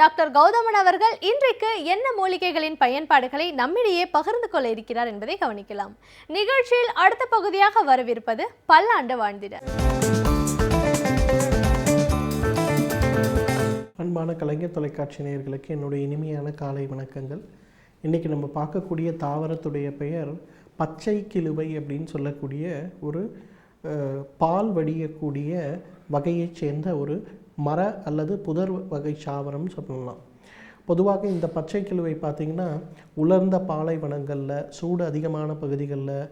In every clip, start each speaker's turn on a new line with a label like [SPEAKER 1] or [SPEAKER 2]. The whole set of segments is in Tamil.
[SPEAKER 1] டாக்டர் கௌதமன் அவர்கள் இன்றைக்கு என்ன மூலிகைகளின் பயன்பாடுகளை நம்மிடையே பகிர்ந்து கொள்ள இருக்கிறார் என்பதை கவனிக்கலாம். நிகழ்ச்சியில் அடுத்த பகுதியாக வரவிருப்பது பல்லாண்டு வாழ்ந்திட.
[SPEAKER 2] அன்பான கலைஞர் தொலைக்காட்சி நேயர்களுக்கு என்னுடைய இனிமையான காலை வணக்கங்கள். இன்றைக்கி நம்ம பார்க்கக்கூடிய தாவரத்துடைய பெயர் பச்சை கிழுவை அப்படின்னு சொல்லக்கூடிய ஒரு பால் வடியக்கூடிய வகையைச் சேர்ந்த ஒரு மர அல்லது புதர் வகை சாவரம் சொல்லலாம். பொதுவாக இந்த பச்சை கிழுவை பார்த்திங்கன்னா உலர்ந்த பாலைவனங்களில், சூடு அதிகமான பகுதிகளில்,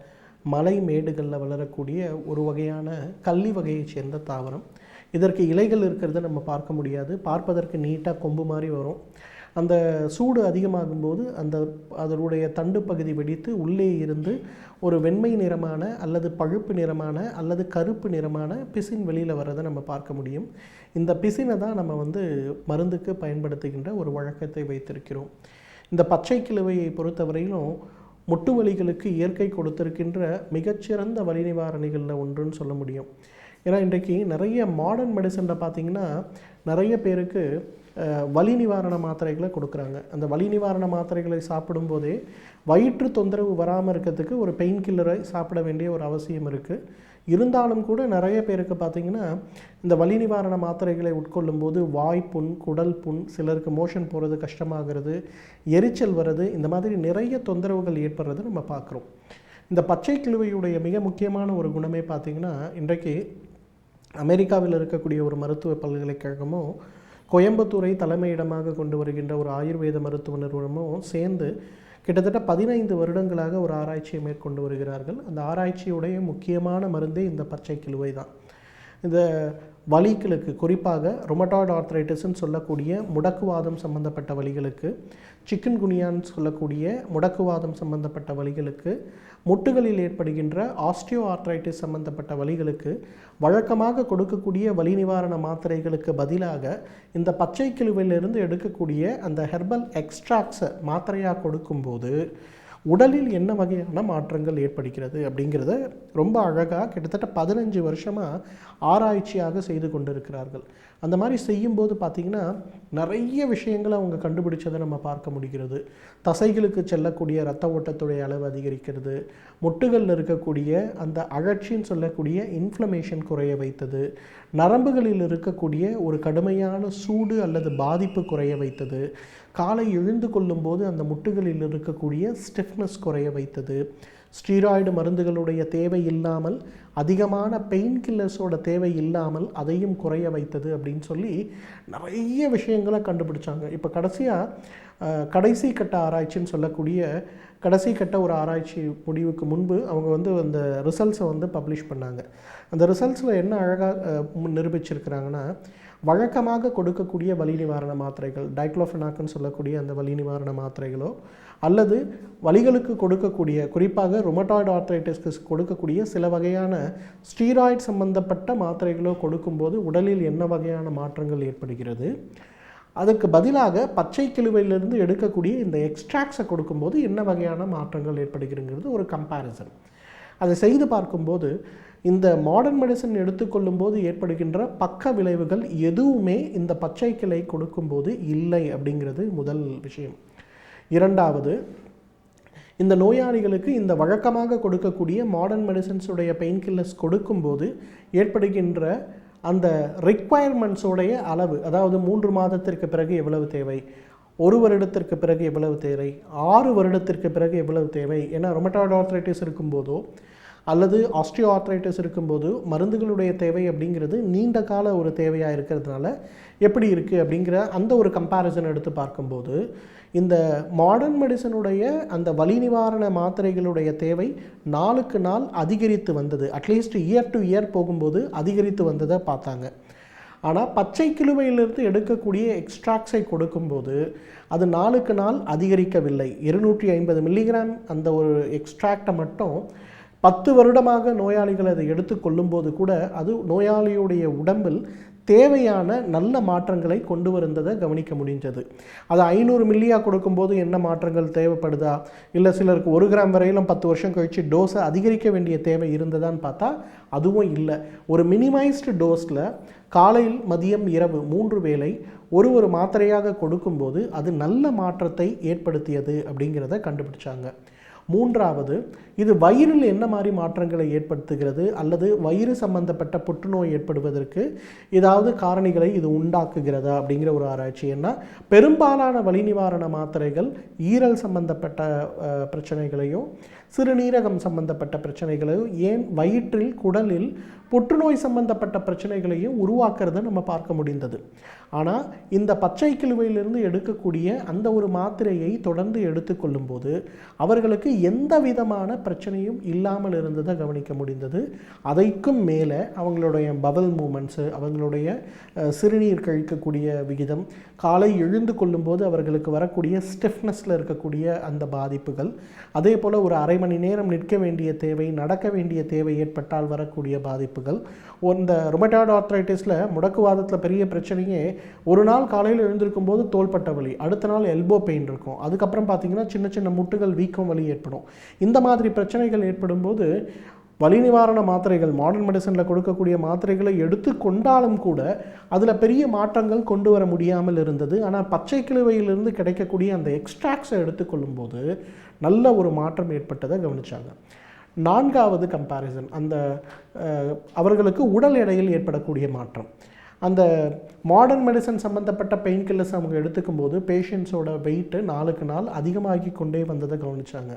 [SPEAKER 2] மலை மேடுகளில் வளரக்கூடிய ஒரு வகையான கள்ளி வகையைச் சேர்ந்த தாவரம். இதற்கு இலைகள் இருக்கிறத நம்ம பார்க்க முடியாது. பார்ப்பதற்கு நீட்டாக கொம்பு மாதிரி வரும். அந்த சூடு அதிகமாகும்போது அதனுடைய தண்டு பகுதி வெடித்து உள்ளே இருந்து ஒரு வெண்மை நிறமான அல்லது பழுப்பு நிறமான அல்லது கருப்பு நிறமான பிசின் வெளியில் வரதை நம்ம பார்க்க முடியும். இந்த பிசினை தான் நம்ம மருந்துக்கு பயன்படுத்துகின்ற ஒரு வழக்கத்தை வைத்திருக்கிறோம். இந்த பச்சை கிழுவையை பொறுத்தவரையிலும் முட்டு வலிகளுக்கு இயற்கை கொடுத்திருக்கின்ற மிகச்சிறந்த வலி நிவாரணிகளில் ஒன்றுன்னு சொல்ல முடியும். ஏன்னா இன்றைக்கு நிறைய மாடர்ன் மெடிசனில் பார்த்திங்கன்னா நிறைய பேருக்கு வலி நிவாரண மாத்திரைகளை கொடுக்குறாங்க. அந்த வலி நிவாரண மாத்திரைகளை சாப்பிடும்போதே வயிற்று தொந்தரவு வராமல் இருக்கிறதுக்கு ஒரு பெயின் கில்லரை சாப்பிட வேண்டிய ஒரு அவசியம் இருக்குது. இருந்தாலும் கூட நிறைய பேருக்கு பார்த்திங்கன்னா இந்த வலி நிவாரண மாத்திரைகளை உட்கொள்ளும் போது வாய்ப்புண், குடல் புண், சிலருக்கு மோஷன் போகிறது கஷ்டமாகிறது, எரிச்சல் வர்றது, இந்த மாதிரி நிறைய தொந்தரவுகள் ஏற்படுறது நம்ம பார்க்குறோம். இந்த பச்சை கிழுவையுடைய மிக முக்கியமான ஒரு குணமே பார்த்திங்கன்னா இன்றைக்கு அமெரிக்காவில் இருக்கக்கூடிய ஒரு மருத்துவ பல்கலைக்கழகமும் கோயம்புத்தூரை தலைமையிடமாக கொண்டு வருகின்ற ஒரு ஆயுர்வேத மருத்துவ நிறுவனமும் சேர்ந்து கிட்டத்தட்ட 15 வருடங்களாக ஒரு ஆராய்ச்சியை மேற்கொண்டு வருகிறார்கள். அந்த ஆராய்ச்சியுடைய முக்கியமான மருந்தே இந்த பச்சை கிழுவை தான். இந்த வலிகளுக்கு, குறிப்பாக ரொமட்டாய்டு ஆர்த்ரைட்டிஸ்ன்னு சொல்லக்கூடிய முடக்குவாதம் சம்பந்தப்பட்ட வலிகளுக்கு, சிக்கன் குனியான்னு சொல்லக்கூடிய முடக்குவாதம் சம்பந்தப்பட்ட வலிகளுக்கு, முட்டுகளில் ஏற்படுகின்ற ஆஸ்டியோ ஆர்த்ரைட்டிஸ் சம்பந்தப்பட்ட வலிகளுக்கு வழக்கமாக கொடுக்கக்கூடிய வலி நிவாரண மாத்திரைகளுக்கு பதிலாக இந்த பச்சை கிழுவையிலிருந்து எடுக்கக்கூடிய அந்த ஹெர்பல் எக்ஸ்ட்ராக்ட்ஸை மாத்திரையாக கொடுக்கும்போது உடலில் என்ன வகையான மாற்றங்கள் ஏற்படுகிறது அப்படிங்கிறத ரொம்ப அழகாக கிட்டத்தட்ட 15 வருஷமாக ஆராய்ச்சியாக செய்து கொண்டிருக்கிறார்கள். அந்த மாதிரி செய்யும்போது பார்த்திங்கன்னா நிறைய விஷயங்களை அவங்க கண்டுபிடிச்சதை நம்ம பார்க்க முடிகிறது. தசைகளுக்கு செல்லக்கூடிய இரத்த ஓட்டத்துடைய அளவு அதிகரிக்கிறது, முட்டுகளில் இருக்கக்கூடிய அந்த அழற்சின்னு சொல்லக்கூடிய இன்ஃப்ளமேஷன் குறைய வைத்தது, நரம்புகளில் இருக்கக்கூடிய ஒரு கடுமையான சூடு அல்லது பாதிப்பு குறைய வைத்தது, காலை எழுந்து கொள்ளும்போது அந்த முட்டுகளில் இருக்கக்கூடிய ஸ்டிஃப்னஸ் குறைய வைத்தது, ஸ்டீராய்டு மருந்துகளுடைய தேவை இல்லாமல், அதிகமான பெயின் கில்லர்ஸோட தேவை இல்லாமல் அதையும் குறைய வைத்தது அப்படின்னு சொல்லி நிறைய விஷயங்களை கண்டுபிடிச்சாங்க. இப்போ கடைசி கட்ட ஆராய்ச்சின்னு சொல்லக்கூடிய கடைசி கட்ட ஒரு ஆராய்ச்சி முடிவுக்கு முன்பு அவங்க அந்த ரிசல்ட்ஸை பப்ளிஷ் பண்ணாங்க. அந்த ரிசல்ட்ஸில் என்ன அழகாக நிரூபிச்சிருக்கிறாங்கன்னா, வழக்கமாக கொடுக்கக்கூடிய வலி நிவாரண மாத்திரைகள், டைக்ளோஃபெனாக்னு சொல்லக்கூடிய அந்த வலி நிவாரண மாத்திரைகளோ அல்லது வலிகளுக்கு கொடுக்கக்கூடிய, குறிப்பாக ரொமட்டாய்டு ஆர்த்ரைட்டிஸ்க்கு கொடுக்கக்கூடிய சில வகையான ஸ்டீராய்டு சம்பந்தப்பட்ட மாத்திரைகளோ கொடுக்கும்போது உடலில் என்ன வகையான மாற்றங்கள் ஏற்படுகிறது, அதுக்கு பதிலாக பச்சை கிழுவையிலிருந்து எடுக்கக்கூடிய இந்த எக்ஸ்ட்ராக்ட்ஸை கொடுக்கும்போது என்ன வகையான மாற்றங்கள் ஏற்படுகிறதுங்கிறது ஒரு கம்பேரிசன். அதை செய்து பார்க்கும்போது இந்த மாடர்ன் மெடிசன் எடுத்துக்கொள்ளும்போது ஏற்படுகின்ற பக்க விளைவுகள் எதுவுமே இந்த பச்சை கிளை கொடுக்கும்போது இல்லை அப்படிங்கிறது முதல் விஷயம். இரண்டாவது, இந்த நோயாளிகளுக்கு இந்த வழக்கமாக கொடுக்கக்கூடிய மாடர்ன் மெடிசன்ஸுடைய பெயின் கில்லர்ஸ் கொடுக்கும்போது ஏற்படுகின்ற அந்த ரிக்வயர்மெண்ட்ஸோடைய அளவு, அதாவது 3 மாதத்திற்கு பிறகு எவ்வளவு தேவை, 1 வருடத்திற்கு பிறகு எவ்வளவு தேவை, 6 வருடத்திற்கு பிறகு எவ்வளவு தேவை. ஏன்னா ரொமட்டாய்டு ஆர்த்ரைட்டிஸ் இருக்கும்போதோ அல்லது ஆஸ்டியோ ஆர்த்ரைட்டிஸ் இருக்கும்போது மருந்துகளுடைய தேவை அப்படிங்கிறது நீண்ட கால ஒரு தேவையாக இருக்கிறதுனால எப்படி இருக்குது அப்படிங்கிற அந்த ஒரு கம்பேரிசன் எடுத்து பார்க்கும்போது இந்த மாடர்ன் மெடிசனுடைய அந்த வலி நிவாரண மாத்திரைகளுடைய தேவை நாளுக்கு நாள் அதிகரித்து வந்தது. அட்லீஸ்ட் இயர் டு இயர் போகும்போது அதிகரித்து வந்ததை பார்த்தாங்க. ஆனால் பச்சை கிழுவையிலிருந்து எடுக்கக்கூடிய எக்ஸ்ட்ராக்ட்ஸை கொடுக்கும்போது அது நாளுக்கு நாள் அதிகரிக்கவில்லை. 250 மில்லிகிராம் அந்த ஒரு எக்ஸ்ட்ராக்டை மட்டும் 10 வருடமாக நோயாளிகள் அதை எடுத்துக்கொள்ளும்போது கூட அது நோயாளியுடைய உடம்பில் தேவையான நல்ல மாற்றங்களை கொண்டு வந்ததை கவனிக்க முடிஞ்சது. அது 500 மில்லியாக கொடுக்கும்போது என்ன மாற்றங்கள் தேவைப்படுதா, இல்லை சிலருக்கு 1 கிராம் வரையிலும் 10 வருஷம் கழித்து டோஸை அதிகரிக்க வேண்டிய தேவை இருந்ததான்னு பார்த்தா அதுவும் இல்லை. ஒரு மினிமைஸ்டு டோஸில் காலையில் மதியம் இரவு 3 வேளை ஒரு மாத்திரையாக கொடுக்கும்போது அது நல்ல மாற்றத்தை ஏற்படுத்தியது அப்படிங்கிறத கண்டுபிடிச்சாங்க. 3வது, இது வயிறில் என்ன மாதிரி மாற்றங்களை ஏற்படுத்துகிறது அல்லது வயிறு சம்பந்தப்பட்ட புற்றுநோய் ஏற்படுவதற்கு ஏதாவது காரணிகளை இது உண்டாக்குகிறதா அப்படிங்கிற ஒரு ஆராய்ச்சி. ஏன்னா பெரும்பாலான வலி நிவாரண மாத்திரைகள் ஈரல் சம்பந்தப்பட்ட பிரச்சனைகளையும் சிறுநீரகம் சம்பந்தப்பட்ட பிரச்சனைகளையும் ஏன் வயிற்றில் குடலில் புற்றுநோய் சம்பந்தப்பட்ட பிரச்சனைகளையும் உருவாக்குறத நம்ம பார்க்க முடிந்தது. ஆனால் இந்த பச்சை கிழுவையிலிருந்து எடுக்கக்கூடிய அந்த ஒரு மாத்திரையை தொடர்ந்து எடுத்துக்கொள்ளும் போது அவர்களுக்கு எந்த விதமான பிரச்சனையும் இல்லாமல் இருந்ததை கவனிக்க முடிந்தது. அதைக்கும் மேலே அவங்களுடைய பவல் மூமெண்ட்ஸு, அவங்களுடைய சிறுநீர் கழிக்கக்கூடிய விகிதம், காலை எழுந்து கொள்ளும்போது அவர்களுக்கு வரக்கூடிய ஸ்டிஃப்னஸில் இருக்கக்கூடிய அந்த பாதிப்புகள், அதே போல் ஒரு அரை மணி நேரம் நிற்க வேண்டிய தேவை, நடக்க வேண்டிய தேவை ஏற்பட்டால் வரக்கூடிய பாதிப்புகள். இந்த ருமட்டாய்டு ஆர்த்ரைட்டிஸில் முடக்குவாதத்தில் பெரிய பிரச்சனையே ஒரு நாள் காலையில் எழுந்திருக்கும் போது தோள்பட்ட வலி, அடுத்த நாள் எல்போ பெயின் இருக்கும், அதுக்கப்புறம் பார்த்திங்கன்னா சின்ன சின்ன முட்டுகள் வீக்கம் வலி ஏற்படும். இந்த மாதிரி பிரச்சனைகள் ஏற்படும் போது வலி நிவாரண மாத்திரைகள், மாடர்ன் மெடிசனில் கொடுக்கக்கூடிய மாத்திரைகளை எடுத்து கொண்டாலும் கூட அதில் பெரிய மாற்றங்கள் கொண்டு வர முடியாமல் இருந்தது. ஆனால் பச்சை கிழுவையிலிருந்து கிடைக்கக்கூடிய அந்த எக்ஸ்ட்ராக்ட்ஸை எடுத்துக்கொள்ளும் போது நல்ல ஒரு மாற்றம் ஏற்பட்டதை கவனித்தாங்க. 4வது கம்பேரிசன், அந்த அவர்களுக்கு உடல் எடையில் ஏற்படக்கூடிய மாற்றம். அந்த மாடர்ன் மெடிசன் சம்மந்தப்பட்ட பெயின் கில்லர்ஸ் அவங்க எடுத்துக்கும் போது பேஷண்ட்ஸோட வெயிட்டு நாளுக்கு நாள் அதிகமாகி கொண்டே வந்ததை கவனித்தாங்க.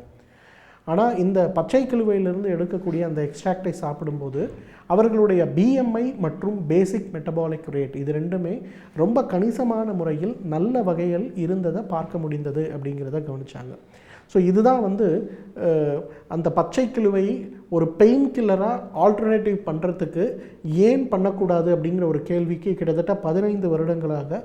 [SPEAKER 2] ஆனால் இந்த பச்சை கிழுவையிலிருந்து எடுக்கக்கூடிய அந்த எக்ஸ்ட்ராக்டை சாப்பிடும்போது அவர்களுடைய பிஎம்ஐ மற்றும் பேசிக் மெட்டபாலிக் ரேட் இது ரெண்டுமே ரொம்ப கணிசமான முறையில் நல்ல வகையில் இருந்ததை பார்க்க முடிந்தது அப்படிங்கிறத கவனித்தாங்க. ஸோ இதுதான் அந்த பச்சை கிழுவை ஒரு பெயின் கில்லராக ஆல்டர்னேட்டிவ் பண்ணுறதுக்கு ஏன் பண்ணக்கூடாது அப்படிங்கிற ஒரு கேள்விக்கு கிட்டத்தட்ட 15 வருடங்களாக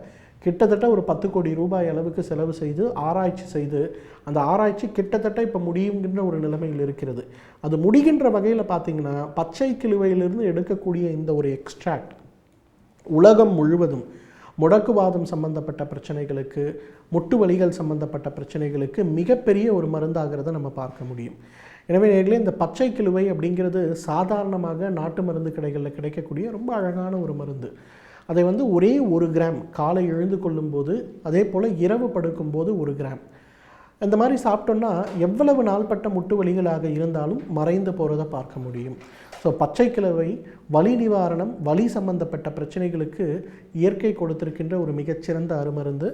[SPEAKER 2] கிட்டத்தட்ட ஒரு 10 கோடி ரூபாய் அளவுக்கு செலவு செய்து ஆராய்ச்சி செய்து அந்த ஆராய்ச்சி கிட்டத்தட்ட இப்போ முடியுங்கிற ஒரு நிலைமையில் இருக்கிறது. அது முடிகின்ற வகையில் பார்த்திங்கன்னா பச்சை கிழுவையிலிருந்து எடுக்கக்கூடிய இந்த ஒரு எக்ஸ்ட்ராக்ட் உலகம் முழுவதும் முடக்குவாதம் சம்பந்தப்பட்ட பிரச்சனைகளுக்கு, முட்டு வலிகள் சம்பந்தப்பட்ட பிரச்சனைகளுக்கு மிகப்பெரிய ஒரு மருந்தாகிறத நம்ம பார்க்க முடியும். எனவே நேர்களே, இந்த பச்சை கிழுவை அப்படிங்கிறது சாதாரணமாக நாட்டு மருந்து கடைகளில் கிடைக்கக்கூடிய ரொம்ப அழகான ஒரு மருந்து. அதை ஒரே 1 கிராம் காலை எழுந்து கொள்ளும்போது, அதே போல் இரவு படுக்கும்போது 1 கிராம் இந்த மாதிரி சாப்பிட்டோன்னா எவ்வளவு நாள்பட்ட முட்டு வலிகளாக இருந்தாலும் மறைந்து போகிறத பார்க்க முடியும். ஸோ பச்சை கிழவை வலி நிவாரணம், வலி சம்பந்தப்பட்ட பிரச்சனைகளுக்கு இயற்கை கொடுத்திருக்கின்ற ஒரு மிகச்சிறந்த அருமருந்து.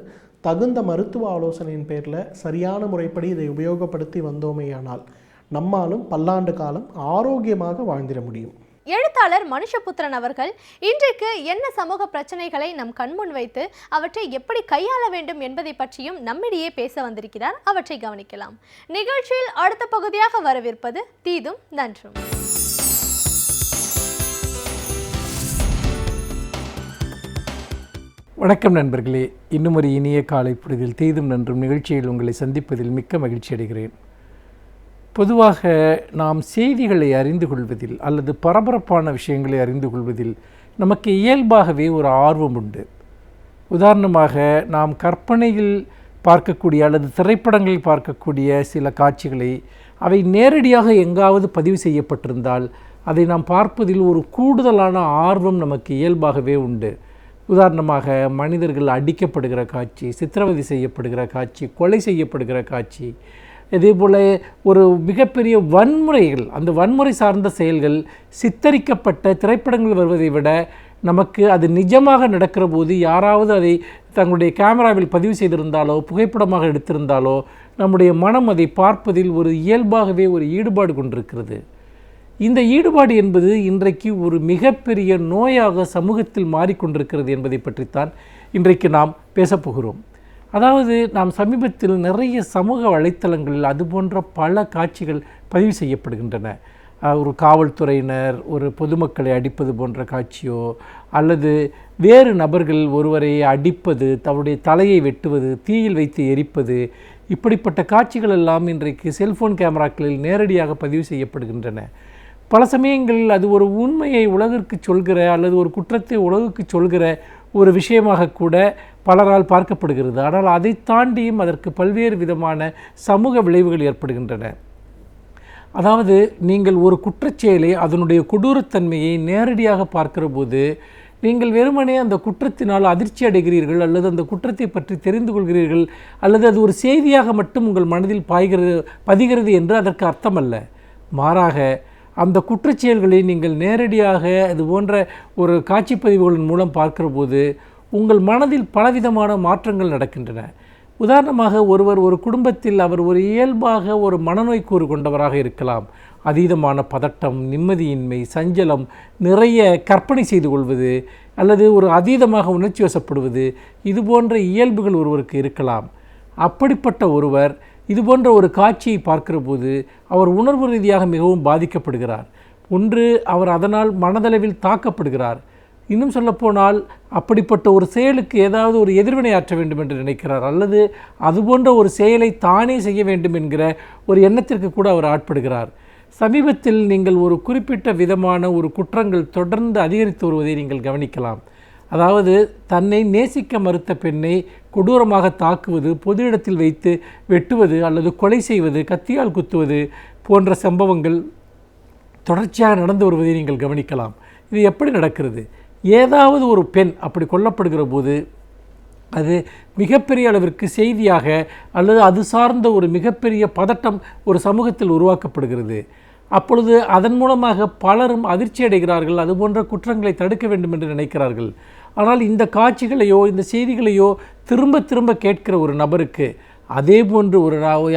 [SPEAKER 2] தகுந்த மருத்துவ ஆலோசனையின் பேரில் சரியான முறைப்படி இதை உபயோகப்படுத்தி வந்தோமேயானால் நம்மாலும் பல்லாண்டு காலம் ஆரோக்கியமாக வாழ்ந்திட முடியும்.
[SPEAKER 1] எழுத்தாளர் மனுஷபுத்திரன் அவர்கள் இன்றைக்கு என்ன சமூக பிரச்சனைகளை நம் கண்முன் வைத்து அவற்றை எப்படி கையாள வேண்டும் என்பதை பற்றியும் நம்மிடையே பேச வந்திருக்கிறார். அவற்றை கவனிக்கலாம். நிகழ்ச்சியில் அடுத்த பகுதியாக வரவிருப்பது தீதும் நன்றும்.
[SPEAKER 3] வணக்கம் நண்பர்களே, இன்னும் ஒரு இனிய காலை பொழுதில் தீதும் நன்றும் நிகழ்ச்சியில் உங்களை சந்திப்பதில் மிக்க மகிழ்ச்சி அடைகிறேன். பொதுவாக நாம் செய்திகளை அறிந்து கொள்வதில் அல்லது பரபரப்பான விஷயங்களை அறிந்து கொள்வதில் நமக்கு இயல்பாகவே ஒரு ஆர்வம் உண்டு. உதாரணமாக, நாம் கற்பனையில் பார்க்கக்கூடிய அல்லது திரைப்படங்களில் பார்க்கக்கூடிய சில காட்சிகளை அவை நேரடியாக எங்காவது பதிவு செய்யப்பட்டிருந்தால் அதை நாம் பார்ப்பதில் ஒரு கூடுதலான ஆர்வம் நமக்கு இயல்பாகவே உண்டு. உதாரணமாக, மனிதர்கள் அடிக்கப்படுகிற காட்சி, சித்திரவதை செய்யப்படுகிற காட்சி, கொலை செய்யப்படுகிற காட்சி, இதே போல் ஒரு மிகப்பெரிய வன்முறைகள், அந்த வன்முறை சார்ந்த செயல்கள் சித்தரிக்கப்பட்ட திரைப்படங்கள் வருவதை விட நமக்கு அது நிஜமாக நடக்கிற போது யாராவது அதை தங்களுடைய கேமராவில் பதிவு செய்திருந்தாலோ புகைப்படமாக எடுத்திருந்தாலோ நம்முடைய மனம் அதை பார்ப்பதில் ஒரு இயல்பாகவே ஒரு ஈடுபாடு கொண்டிருக்கிறது. இந்த ஈடுபாடு என்பது இன்றைக்கு ஒரு மிகப்பெரிய நோயாக சமூகத்தில் மாறிக்கொண்டிருக்கிறது என்பதை பற்றித்தான் இன்றைக்கு நாம் பேசப்போகிறோம். அதாவது, நாம் சமீபத்தில் நிறைய சமூக வலைத்தளங்களில் அது போன்ற பல காட்சிகள் பதிவு செய்யப்படுகின்றன. ஒரு காவல்துறையினர் ஒரு பொதுமக்களை அடிப்பது போன்ற காட்சியோ அல்லது வேறு நபர்கள் ஒருவரை அடிப்பது, தன்னுடைய தலையை வெட்டுவது, தீயில் வைத்து எரிப்பது, இப்படிப்பட்ட காட்சிகள் எல்லாம் இன்றைக்கு செல்ஃபோன் கேமராக்களில் நேரடியாக பதிவு செய்யப்படுகின்றன. பல சமயங்களில் அது ஒரு உண்மையை உலகிற்கு சொல்கிற அல்லது ஒரு குற்றத்தை உலகுக்கு சொல்கிற ஒரு விஷயமாக கூட பலரால் பார்க்கப்படுகிறது. ஆனால் அதை தாண்டியும் அதற்கு பல்வேறு விதமான சமூக விளைவுகள் ஏற்படுகின்றன. அதாவது நீங்கள் ஒரு குற்றச்செயலை அதனுடைய கொடூரத்தன்மையை நேரடியாக பார்க்கிற போது நீங்கள் வெறுமனே அந்த குற்றத்தினால் அதிர்ச்சி அடைகிறீர்கள் அல்லது அந்த குற்றத்தை பற்றி தெரிந்து கொள்கிறீர்கள் அல்லது அது ஒரு செய்தியாக மட்டும் உங்கள் மனதில் பதிகிறது என்று அதற்கு அர்த்தமல்ல. மாறாக அந்த குற்றச்செயல்களை நீங்கள் நேரடியாக அது போன்ற ஒரு காட்சிப்பதிவுகளின் மூலம் பார்க்கிற போது உங்கள் மனதில் பலவிதமான மாற்றங்கள் நடக்கின்றன. உதாரணமாக ஒருவர் ஒரு குடும்பத்தில் அவர் ஒரு இயல்பாக ஒரு மனநோய் கூறு கொண்டவராக இருக்கலாம். அதீதமான பதட்டம், நிம்மதியின்மை, சஞ்சலம், நிறைய கற்பனை செய்து கொள்வது அல்லது ஒரு அதீதமாக உணர்ச்சி வசப்படுவது, இது போன்ற இயல்புகள் ஒருவருக்கு இருக்கலாம். அப்படிப்பட்ட ஒருவர் இது போன்ற ஒரு காட்சியை பார்க்கிற போது அவர் உணர்வு ரீதியாக மிகவும் பாதிக்கப்படுகிறார். ஒன்று, அவர் அதனால் மனதளவில் தாக்கப்படுகிறார். இன்னும் சொல்லப்போனால் அப்படிப்பட்ட ஒரு செயலுக்கு ஏதாவது ஒரு எதிர்வினை ஆற்ற வேண்டும் என்று நினைக்கிறார் அல்லது அதுபோன்ற ஒரு செயலை தானே செய்ய வேண்டும் என்கிற ஒரு எண்ணத்திற்கு கூட அவர் ஆட்படுகிறார். சமீபத்தில் நீங்கள் ஒரு குறிப்பிட்ட விதமான ஒரு குற்றங்கள் தொடர்ந்து அதிகரித்து வருவதை நீங்கள் கவனிக்கலாம். அதாவது தன்னை நேசிக்க மறுத்த பெண்ணை கொடூரமாக தாக்குவது, பொது இடத்தில் வைத்து வெட்டுவது அல்லது கொலை செய்வது, கத்தியால் குத்துவது போன்ற சம்பவங்கள் தொடர்ச்சியாக நடந்து வருவதை நீங்கள் கவனிக்கலாம். இது எப்படி நடக்கிறது? ஏதாவது ஒரு பெண் அப்படி கொல்லப்படுகிற போது அது மிகப்பெரிய அளவிற்கு செய்தியாக அல்லது அது சார்ந்த ஒரு மிகப்பெரிய பதட்டம் ஒரு சமூகத்தில் உருவாக்கப்படுகிறது. அப்பொழுது அதன் மூலமாக பலரும் அதிர்ச்சி அடைகிறார்கள். அதுபோன்ற குற்றங்களை தடுக்க வேண்டும் என்று நினைக்கிறார்கள். ஆனால் இந்த காட்சிகளையோ இந்த செய்திகளையோ திரும்ப திரும்ப கேட்கிற ஒரு நபருக்கு அதே போன்று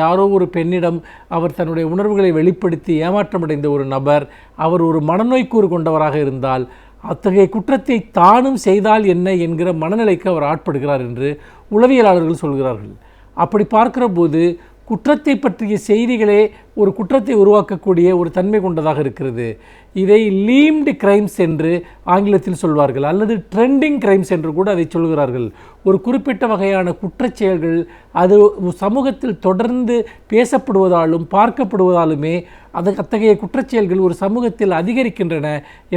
[SPEAKER 3] யாரோ ஒரு பெண்ணிடம் அவர் தன்னுடைய உணர்வுகளை வெளிப்படுத்தி ஏமாற்றமடைந்த ஒரு நபர் அவர் ஒரு மனநோய் கூறு கொண்டவராக இருந்தால் அத்தகைய குற்றத்தை தானும் செய்தால் என்ன என்கிற மனநிலைக்கு அவர் ஆட்படுகிறார் என்று உளவியலாளர்கள் சொல்கிறார்கள். அப்படி பார்க்கிற போது குற்றத்தை பற்றிய செய்திகளே ஒரு குற்றத்தை உருவாக்கக்கூடிய ஒரு தன்மை கொண்டதாக இருக்கிறது. இதை லீம்டு கிரைம்ஸ் என்று ஆங்கிலத்தில் சொல்வார்கள் அல்லது ட்ரெண்டிங் கிரைம்ஸ் என்று கூட அதை சொல்கிறார்கள். ஒரு குறிப்பிட்ட வகையான குற்றச்செயல்கள் அது சமூகத்தில் தொடர்ந்து பேசப்படுவதாலும் பார்க்கப்படுவதாலுமே அத்தகைய குற்றச்செயல்கள் ஒரு சமூகத்தில் அதிகரிக்கின்றன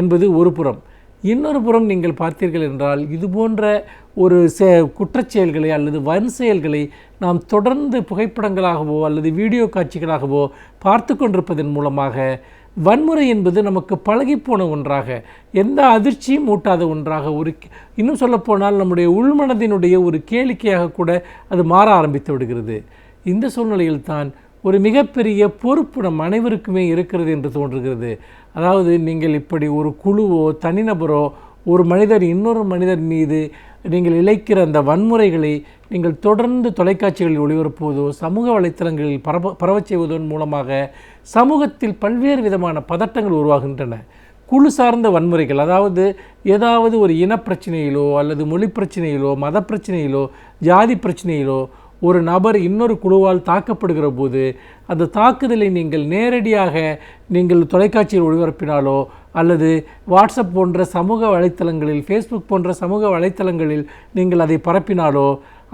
[SPEAKER 3] என்பது ஒரு புறம். இன்னொரு புறம் நீங்கள் பார்த்தீர்கள் என்றால் இது போன்ற ஒரு குற்றச்செயல்களை அல்லது வன் செயல்களை நாம் தொடர்ந்து புகைப்படங்களாகவோ அல்லது வீடியோ காட்சிகளாகவோ பார்த்து கொண்டிருப்பதன் மூலமாக வன்முறை என்பது நமக்கு பழகிப்போன ஒன்றாக, எந்த அதிர்ச்சியும் ஊட்டாத ஒன்றாக, இன்னும் சொல்லப்போனால் நம்முடைய உள்மனதினுடைய ஒரு கேளிக்கையாக கூட அது மாற ஆரம்பித்து விடுகிறது. இந்த சூழ்நிலையில் தான் ஒரு மிகப்பெரிய பொறுப்பு நம் அனைவருக்குமே இருக்கிறது என்று தோன்றுகிறது. அதாவது நீங்கள் இப்படி ஒரு குழுவோ தனிநபரோ ஒரு மனிதர் இன்னொரு மனிதர் மீது நீங்கள் இழைக்கிற அந்த வன்முறைகளை நீங்கள் தொடர்ந்து தொலைக்காட்சிகளில் ஒளிபரப்புவதோ சமூக வலைத்தளங்களில் பரவச் செய்வதன் மூலமாக சமூகத்தில் பல்வேறு விதமான பதட்டங்கள் உருவாகின்றன. குழு சார்ந்த வன்முறைகள், அதாவது ஏதாவது ஒரு இனப்பிரச்சனையிலோ அல்லது மொழி பிரச்சனையிலோ மத பிரச்சனையிலோ ஜாதி பிரச்சனையிலோ ஒரு நபர் இன்னொரு குழுவால் தாக்கப்படுகிற போது அந்த தாக்குதலை நீங்கள் நேரடியாக நீங்கள் தொலைக்காட்சியில் ஒளிபரப்பினாலோ அல்லது வாட்ஸ்அப் போன்ற சமூக வலைத்தளங்களில், ஃபேஸ்புக் போன்ற சமூக வலைத்தளங்களில் நீங்கள் அதை பரப்பினாலோ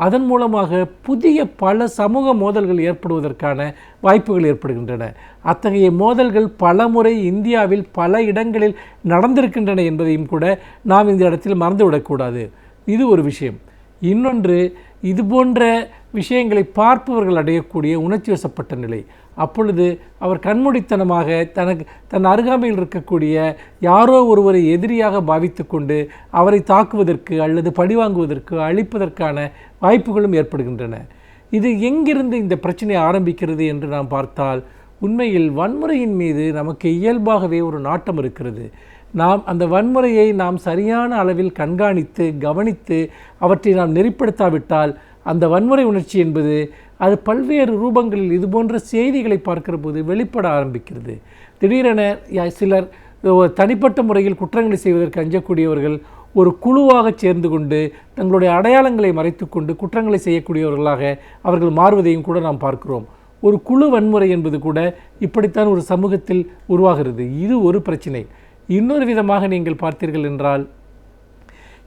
[SPEAKER 3] அதன் மூலமாக புதிய பல சமூக மோதல்கள் ஏற்படுவதற்கான வாய்ப்புகள் ஏற்படுகின்றன. அத்தகைய மோதல்கள் பல முறை இந்தியாவில் பல இடங்களில் நடந்திருக்கின்றன என்பதையும் கூட நாம் இந்த இடத்தில் மறந்துவிடக்கூடாது. இது ஒரு விஷயம். இன்னொன்று, இது போன்ற விஷயங்களை பார்ப்பவர்கள் அடையக்கூடிய உணர்ச்சி வசப்பட்ட நிலை. அப்பொழுது அவர் கண்மூடித்தனமாக தன் அருகாமையில் இருக்கக்கூடிய யாரோ ஒருவரை எதிரியாக பாவித்து கொண்டு அவரை தாக்குவதற்கு அல்லது பழிவாங்குவதற்கு அழிப்பதற்கான வாய்ப்புகளும் ஏற்படுகின்றன. இது எங்கிருந்து இந்த பிரச்சனை ஆரம்பிக்கிறது என்று நாம் பார்த்தால் உண்மையில் வன்முறையின் மீது நமக்கு இயல்பாகவே ஒரு நாட்டம் இருக்கிறது. நாம் அந்த வன்முறையை நாம் சரியான அளவில் கண்காணித்து கவனித்து அவற்றை நாம் நெறிப்படுத்தாவிட்டால் அந்த வன்முறை உணர்ச்சி என்பது அது பல்வேறு ரூபங்களில் இது போன்ற செய்திகளை பார்க்கிற போது வெளிப்பட ஆரம்பிக்கிறது. திடீரென சிலர் தனிப்பட்ட முறையில் குற்றங்களை செய்வதற்கு அஞ்சக்கூடியவர்கள் ஒரு குழுவாக சேர்ந்து கொண்டு தங்களுடைய அடையாளங்களை மறைத்து கொண்டு குற்றங்களை செய்யக்கூடியவர்களாக அவர்கள் மாறுவதையும் கூட நாம் பார்க்கிறோம். ஒரு குழு வன்முறை என்பது கூட இப்படித்தான் ஒரு சமூகத்தில் உருவாகிறது. இது ஒரு பிரச்சனை. இன்னொரு விதமாக நீங்கள் பார்த்தீர்கள் என்றால்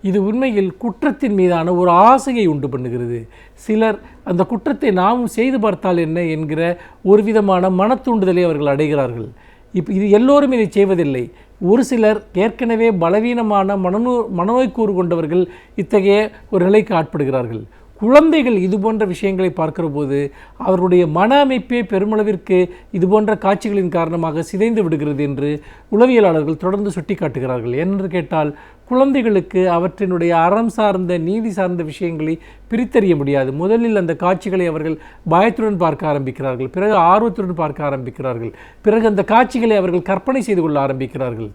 [SPEAKER 3] இது உண்மையில் குற்றத்தின் மீதான ஒரு ஆசையை உண்டு பண்ணுகிறது. சிலர் அந்த குற்றத்தை நாமும் செய்து பார்த்தால் என்ன என்கிற ஒரு விதமான மனத்தூண்டுதலை அவர்கள் அடைகிறார்கள். இது எல்லோரும் இதை செய்வதில்லை. ஒரு சிலர் ஏற்கனவே பலவீனமான மனநோய் கூறு கொண்டவர்கள் இத்தகைய ஒரு நிலைக்கு ஆட்படுகிறார்கள். குழந்தைகள் இது போன்ற விஷயங்களை பார்க்கிற போது அவர்களுடைய மன அமைப்பே பெருமளவிற்கு இது போன்ற காட்சிகளின் காரணமாக சிதைந்து விடுகிறது என்று உளவியலாளர்கள் தொடர்ந்து சுட்டி காட்டுகிறார்கள். என்று கேட்டால் குழந்தைகளுக்கு அவற்றினுடைய அறம் சார்ந்த நீதி சார்ந்த விஷயங்களை பிரித்தறிய முடியாது. முதலில் அந்த காட்சிகளை அவர்கள் பயத்துடன் பார்க்க ஆரம்பிக்கிறார்கள், பிறகு ஆர்வத்துடன் பார்க்க ஆரம்பிக்கிறார்கள், பிறகு அந்த காட்சிகளை அவர்கள் கற்பனை செய்து கொள்ள ஆரம்பிக்கிறார்கள்.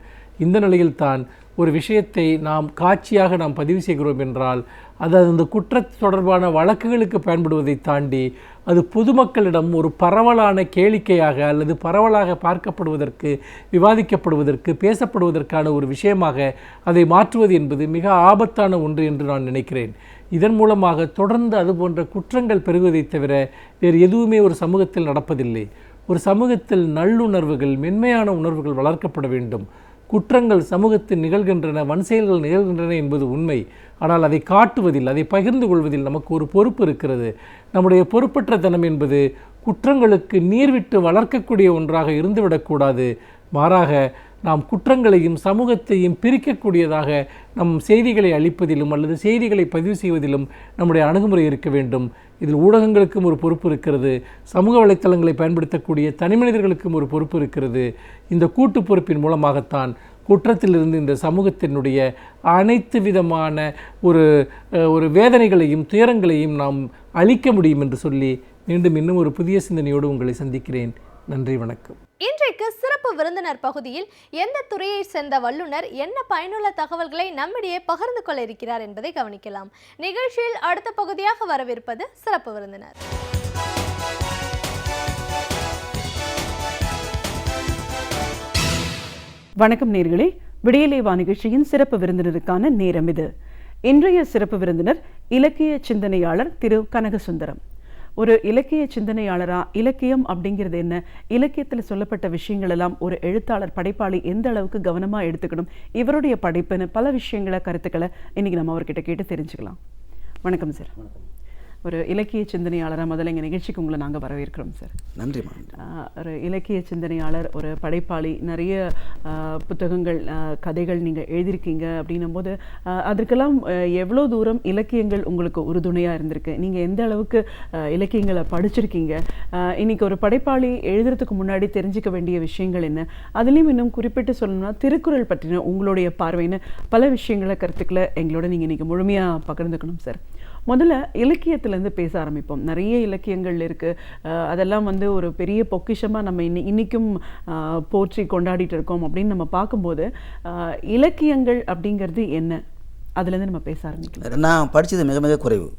[SPEAKER 3] இந்த நிலையில்தான் ஒரு விஷயத்தை நாம் காட்சியாக நாம் பதிவு செய்கிறோம் என்றால் அது அந்த குற்றத்து தொடர்பான வழக்குகளுக்கு பயன்படுவதை தாண்டி அது பொதுமக்களிடம் ஒரு பரவலான கேளிக்கையாக அல்லது பரவலாக பார்க்கப்படுவதற்கு, விவாதிக்கப்படுவதற்கு, பேசப்படுவதற்கான ஒரு விஷயமாக அதை மாற்றுவது என்பது மிக ஆபத்தான ஒன்று என்று நான் நினைக்கிறேன். இதன் மூலமாக தொடர்ந்து அது போன்ற குற்றங்கள் பெருகுவதை தவிர வேறு எதுவுமே ஒரு சமூகத்தில் நடப்பதில்லை. ஒரு சமூகத்தில் நல்லுணர்வுகள், மென்மையான உணர்வுகள் வளர்க்கப்பட வேண்டும். குற்றங்கள் சமூகத்தில் நிகழ்கின்றன, வன் செயல்கள் நிகழ்கின்றன என்பது உண்மை. ஆனால் அதை காட்டுவதில், அதை பகிர்ந்து கொள்வதில் நமக்கு ஒரு பொறுப்பு இருக்கிறது. நம்முடைய பொறுப்பற்ற தனம் என்பது குற்றங்களுக்கு நீர்விட்டு வளர்க்கக்கூடிய ஒன்றாக இருந்துவிடக்கூடாது. மாறாக நாம் குற்றங்களையும் சமூகத்தையும் பிரிக்கக்கூடியதாக நம் செய்திகளை அளிப்பதிலும் அல்லது செய்திகளை பதிவு செய்வதிலும் நம்முடைய அணுகுமுறை இருக்க வேண்டும். இதில் ஊடகங்களுக்கும் ஒரு பொறுப்பு இருக்கிறது, சமூக வலைத்தளங்களை பயன்படுத்தக்கூடிய தனிமனிதர்களுக்கும் ஒரு பொறுப்பு இருக்கிறது. இந்த கூட்டு பொறுப்பின் மூலமாகத்தான் குற்றத்திலிருந்து இந்த சமூகத்தினுடைய அனைத்து விதமான ஒரு வேதனைகளையும் துயரங்களையும் நாம் அழிக்க முடியும் என்று சொல்லி மீண்டும் இன்னும் ஒரு புதிய சிந்தனையோடு உங்களை சந்திக்கிறேன். நன்றி, வணக்கம்.
[SPEAKER 1] இன்றைக்கு சிறப்பு விருந்தினர் பகுதியில் எந்த துறையை சேர்ந்த வல்லுநர் என்ன பயனுள்ள தகவல்களை நம்மிடையே பகிர்ந்து கொள்ள இருக்கிறார் என்பதை கவனிக்கலாம். நிகழ்ச்சியில் அடுத்த பகுதியாக வரவிருப்பது சிறப்பு விருந்தினர்.
[SPEAKER 4] வணக்கம் நேயர்களே, விடியலே வா நிகழ்ச்சியின் சிறப்பு விருந்தினருக்கான நேரம் இது. இன்றைய சிறப்பு விருந்தினர் இலக்கிய சிந்தனையாளர் திரு கனகசுந்தரம். ஒரு இலக்கிய சிந்தனையாளரா இலக்கியம் அப்படிங்கிறது என்ன, இலக்கியத்தில் சொல்லப்பட்ட விஷயங்கள் எல்லாம் ஒரு எழுத்தாளர் படைப்பாளி எந்த அளவுக்கு கவனமாக எடுத்துக்கணும், இவருடைய படைப்புன்னு பல விஷயங்களை கருத்துக்களை இன்னைக்கு நம்ம அவர்கிட்ட கேட்டு தெரிஞ்சுக்கலாம். வணக்கம் சார். ஒரு இலக்கிய சிந்தனையாளராக முதல்ல எங்கள் நிகழ்ச்சிக்கு உங்களை நாங்கள் வரவேற்கிறோம் சார்.
[SPEAKER 5] நன்றி.
[SPEAKER 4] ஒரு இலக்கிய சிந்தனையாளர், ஒரு படைப்பாளி, நிறைய புத்தகங்கள், கதைகள் நீங்கள் எழுதியிருக்கீங்க. அப்படின்னும் போது அதற்கெல்லாம் எவ்வளோ தூரம் இலக்கியங்கள் உங்களுக்கு உறுதுணையாக இருந்திருக்கு, நீங்கள் எந்த அளவுக்கு இலக்கியங்களை படிச்சிருக்கீங்க, இன்றைக்கி ஒரு படைப்பாளி எழுதுறதுக்கு முன்னாடி தெரிஞ்சிக்க வேண்டிய விஷயங்கள் என்ன, அதுலேயும் இன்னும் குறிப்பிட்டு சொல்லணும்னா திருக்குறள் பற்றின உங்களுடைய பார்வைன்னு பல விஷயங்களை கருத்துக்களை எங்களோட நீங்கள் இன்றைக்கி முழுமையாக பகிர்ந்துக்கணும் சார். முதல்ல இலக்கியத்திலேருந்து பேச ஆரம்பிப்போம். நிறைய இலக்கியங்கள் இருக்குது, அதெல்லாம் ஒரு பெரிய பொக்கிஷமாக நம்ம இன்றைக்கும் போற்றி கொண்டாடிட்டு இருக்கோம். அப்படின்னு நம்ம பார்க்கும்போது இலக்கியங்கள் அப்படிங்கிறது என்ன, அதுலேருந்து நம்ம பேச ஆரம்பிக்கலாம்.
[SPEAKER 5] நான் படித்தது மிக மிக குறைவு.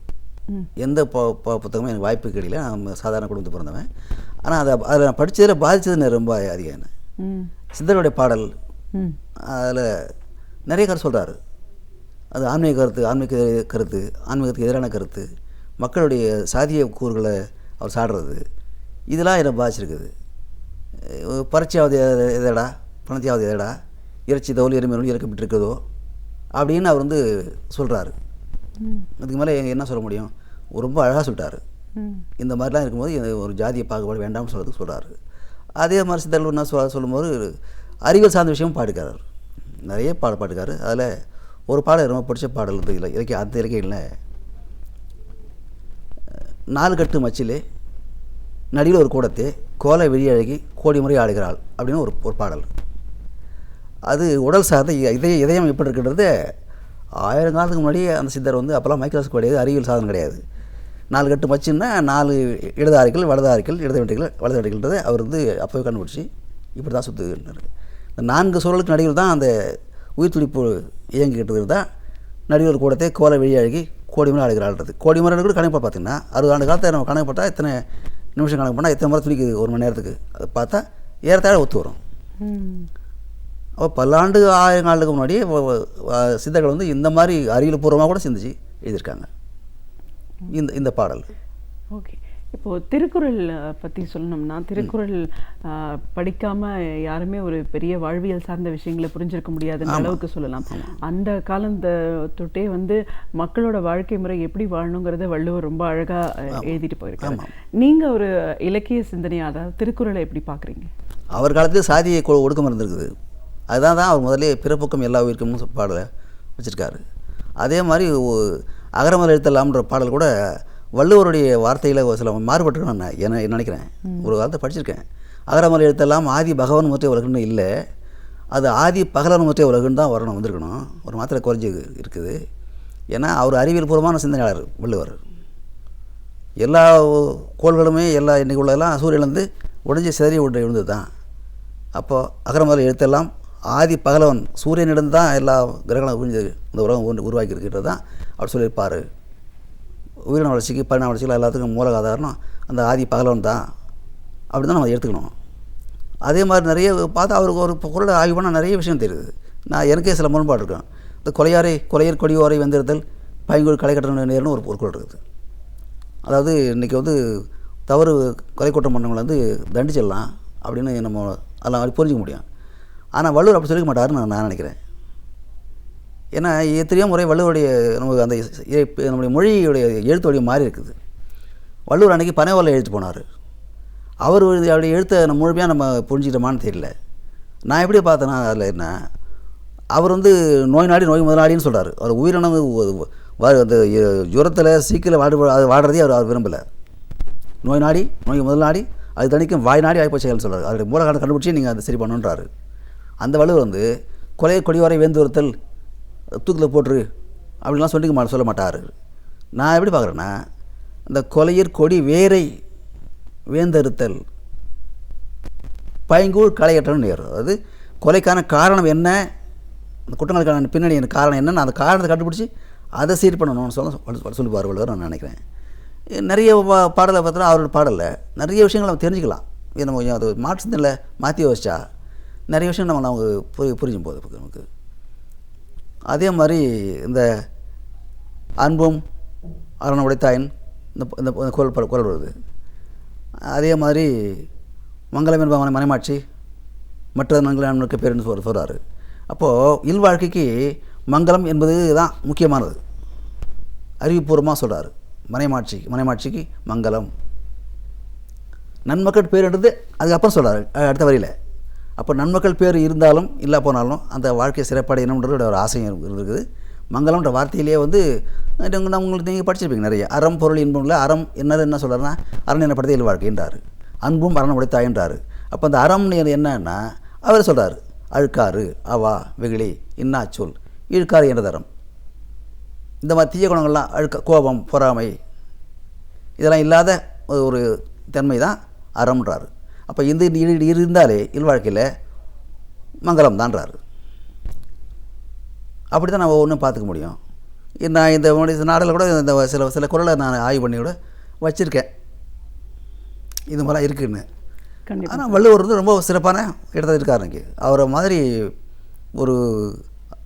[SPEAKER 5] எந்த புத்தகமும் எனக்கு வாய்ப்பு கிடைக்கல. நான் சாதாரண குடும்பத்தை பிறந்தவன். ஆனால் அதில் நான் படித்ததில் பாதித்தது ரொம்ப அதிகம். என்ன சித்தருடைய பாடல், அதில் நிறைய கருத்து சொல்கிறாரு. அது ஆன்மீக கருத்து, ஆன்மீகத்துக்கு எதிரான கருத்து, மக்களுடைய சாதிய கூறுகளை அவர் சாடுறது, இதெல்லாம் என்னை பாதிச்சிருக்குது. பரீட்சையாவது எதடா, பணத்தையாவது எதடா, இறைச்சி தோல் எருமையிலும் இறக்கப்பட்டிருக்கிறதோ அப்படின்னு அவர் சொல்கிறாரு. அதுக்கு மேலே என்ன சொல்ல முடியும்? ரொம்ப அழகாக சொல்லிட்டாரு. இந்த மாதிரிலாம் இருக்கும்போது ஒரு ஜாதியை பாகுபாடு வேண்டாம்னு சொல்கிறாரு. அதே மாதிரி சித்தர்கள் என்ன சொல்லும்போது அறிவியல் சார்ந்த விஷயமும் பாடுக்கார். நிறைய பாடுக்காரு. அதில் ஒரு பாடல் ரொம்ப பிடிச்ச பாடல் இல்லை அந்த இலக்கியம் 4 கட்டு மச்சிலே நடியில் ஒரு கூடத்தே கோலை வெளியழகி கோடி முறை ஆடுகிறாள் அப்படின்னு ஒரு பாடல். அது உடல் சார்ந்த இதயம் எப்படி இருக்கின்றது 1000 காலத்துக்கு முன்னாடி அந்த சித்தர் அப்போல்லாம் மைக்ரோஸ்கோப் கிடையாது, அறிவியல் சாதனம் கிடையாது. 4 கட்டு மச்சுன்னா 4 இடதாரிகள் வலதாரிகள் வலது வண்டிகள்ன்றதை அவர் அப்போவே கண்டுபிடிச்சி இப்படி தான் சுற்றுகிறார். இந்த 4 சூழலுக்கு நடிகர் தான் அந்த உயிர் துடிப்பு இயங்கிக்கிட்டு தான் நடிகர் கூடத்தே கோலை வெளியழகி கோடி முறை ஆடுகிறாள்ன்றது. கோடி முறை கூட கணக்கு பார்த்தீங்கன்னா 60 ஆண்டு காலத்தை நம்ம கணக்கு போட்டால் எத்தனை நிமிஷம் கணக்கு பண்ணால் எத்தனை முறை துணிக்குது 1 மணி நேரத்துக்கு, அதை பார்த்தா ஏறத்தாழ ஒத்து வரும். அப்போ பல்லாண்டு 1000 ஆண்டுக்கு முன்னாடி சித்தர்கள் இந்த மாதிரி அறிவியல் பூர்வமாக கூட சிந்திச்சு எழுதியிருக்காங்க இந்த பாடல்.
[SPEAKER 4] ஓகே, இப்போது திருக்குறள் பற்றி சொல்லணும்னா, திருக்குறள் படிக்காமல் யாருமே ஒரு பெரிய வாழ்வியல் சார்ந்த விஷயங்களை புரிஞ்சிருக்க முடியாதுன்ற அளவுக்கு சொல்லலாம். அந்த காலத்தை தொட்டே வந்து மக்களோட வாழ்க்கை முறை எப்படி வாழணுங்கிறத வள்ளுவர் ரொம்ப அழகாக எழுதிட்டு போயிருக்காங்க. நீங்கள் ஒரு இலக்கிய சிந்தனையாக, அதாவது திருக்குறளை எப்படி பார்க்குறீங்க?
[SPEAKER 5] அவர் காலத்தில் சாதியை ஒடுக்கம் இருந்திருக்குது. அதுதான் அவர் முதலே பிறப்புக்கும் எல்லா உயிருக்கும்னு பாடலை வச்சுருக்காரு. அதே மாதிரி அகரமுதல் எழுத்தெல்லாம்ன்ற பாடல் கூட வள்ளுவருடைய வார்த்தையில் சில மாறுபட்டுருக்கணும் நான் என்ன நினைக்கிறேன். ஒரு காலத்தை படிச்சிருக்கேன். அகரமுதல் எழுத்தெல்லாம் ஆதி பகவன் முற்றே உலகுன்னு இல்லை, அது ஆதி பகலன் முற்றே உலகுன்னு தான் வரணும், வந்திருக்கணும். ஒரு மாத்திரை குறைஞ்சி இருக்குது. ஏன்னா அவர் அறிவியல் பூர்வமான சிந்தனையாளர் வள்ளுவர். எல்லா கோள்களுமே எல்லா இன்றைக்கு உள்ளதெல்லாம் சூரியன்லேருந்து உடஞ்சி சிதறி விழுந்தது தான். அப்போது அகரமுதல் எழுத்தெல்லாம் ஆதி பகலவன் சூரியனிடம் தான் எல்லா கிரகங்களும் புரிஞ்சு இந்த உலகம் உருவாக்கி இருக்கின்றது தான் அவர் சொல்லியிருப்பார். உயிரின வளர்ச்சிக்கு பரிணாம வளர்ச்சிக்கு எல்லாத்துக்கும் மூல ஆதாரம் அந்த ஆதி பகலவன் தான். அப்படி தான் நம்ம எடுத்துக்கணும். அதே மாதிரி நிறைய பார்த்தா அவருக்கு ஒரு குரலை ஆய்வு பண்ணால் நிறைய விஷயம் தெரியுது. எனக்கே சில முரண்பாடு இருக்கேன். இந்த கொலையர் கொடியோரை வெந்திருத்தல் பைங்கூழ் களை கட்டண நேர்னு ஒரு குரல் இருக்குது. அதாவது இன்றைக்கி வந்து தவறு கொலை குற்றம் பண்ணவங்களை வந்து தண்டிச்சிடலாம் அப்படின்னு நம்ம அதெல்லாம் புரிஞ்சிக்க முடியும். ஆனால் வள்ளுவர் அப்படி சொல்லிக்க மாட்டாருன்னு நான் நினைக்கிறேன். ஏன்னா எத்தனையோ முறை வள்ளுவருடைய நமக்கு அந்த நம்முடைய மொழியுடைய எழுத்து வடிவம் மாறி இருக்குது. வள்ளுவர் அன்றைக்கி பனைவரில் எழுத்து போனார். அவர் அவருடைய எழுத்தை நம்ம முழுமையாக நம்ம புரிஞ்சுக்கிட்டோமான்னு தெரியல. நான் எப்படி பார்த்தேன்னா அதில் என்ன, அவர் வந்து நோய் நாடி நோய் முதலாடின்னு சொல்கிறார். அவர் உயிரினம் அந்த ஜுரத்தில் சீக்கிரம் வாடுறதே அவர் விரும்பலை. நோய் நாடி நோய் முதலாடி அது தனிக்கும் வாய் நாடி வாய்ப்பு செயல்னு சொல்கிறார். அதோடைய மூலகாரணம் கண்டுபிடிச்சி நீங்கள் அதை சரி பண்ணுன்றாரு. அந்த வள்ளுவர் வந்து கொடியோரை வேந்துறுத்தல் தூக்கில் போட்டுரு அப்படின்லாம் சொல்ல மாட்டார். நான் எப்படி பார்க்குறேன்னா, இந்த கொலையர் கொடி வேரை வேந்தறுத்தல் பைங்கூழ் களையற்றன்னு நேர். அதாவது கொலைக்கான காரணம் என்ன, அந்த குற்றங்களுக்கான பின்னணி காரணம் என்னன்னு அந்த காரணத்தை கண்டுபிடிச்சி அதை சீர் பண்ணணும்னு சொல்லுவார் வள்ளுவர் நான் நினைக்கிறேன். நிறைய பாடலை பார்த்தா அவரோட பாடலில் நிறைய விஷயங்கள் நம்ம தெரிஞ்சுக்கலாம். நம்ம கொஞ்சம் அது மாற்றத்தில் மாற்றி யோசிச்சா நிறைய விஷயம் நமக்கு புரிஞ்சும் போது நமக்கு. அதே மாதிரி இந்த அன்பும் அரண உடைத்தாயின் இந்த குரல் வருது. அதே மாதிரி மங்களம் என்ப மனைமாட்சி மற்ற நன்கு பேருன்னு சொல்கிறாரு. அப்போது இல்வாழ்க்கைக்கு மங்களம் என்பது தான் முக்கியமானது, அறிவுபூர்வமாக சொல்கிறார். மனைமாட்சிக்கு மங்களம், நன்மக்கள் பேருன்றது அதுக்கப்புறம் சொல்கிறார் அடுத்த வரியில். அப்போ நன்மக்கள் பேர் இருந்தாலும் இல்லை போனாலும் அந்த வாழ்க்கை சிறப்படையணுன்றது ஒரு ஆசையும் இருக்குது. மங்களம்ன்ற வார்த்தையிலேயே வந்து உங்களுக்கு நீங்கள் படிச்சிருப்பீங்க நிறைய. அறம் பொருள் இன்பம்ல அறம் என்ன சொல்கிறாருன்னா, அரண் என்ன படுத்த இல்வாழ்க்கைன்றார். அன்பும் அரண் உடைத்தாயின்றார். அப்போ அந்த அறம்னு என்னன்னா அவர் சொல்கிறார், அழுக்காறு அவா வெகுளி இன்னாச்சொல் இழுக்காறு என்ற தரம். இந்த மாதிரி தீய குணங்கள்லாம் கோபம் பொறாமை இதெல்லாம் இல்லாத ஒரு தன்மை தான் அறம்ன்றார். அப்போ இந்த இருந்தாலே இல்வாழ்க்கையில் மங்களம் தான்றாரு. அப்படி தான் நான் ஒவ்வொன்றும் பார்த்துக்க முடியும். நான் இந்த நாடில் கூட இந்த சில குரலை நான் ஆய்வு பண்ணி கூட வச்சுருக்கேன், இது மாதிரிலாம் இருக்குதுன்னு. ஆனால் வள்ளுவர் வந்து ரொம்ப சிறப்பான இடத்துல இருக்கார். இன்றைக்கி அவரை மாதிரி ஒரு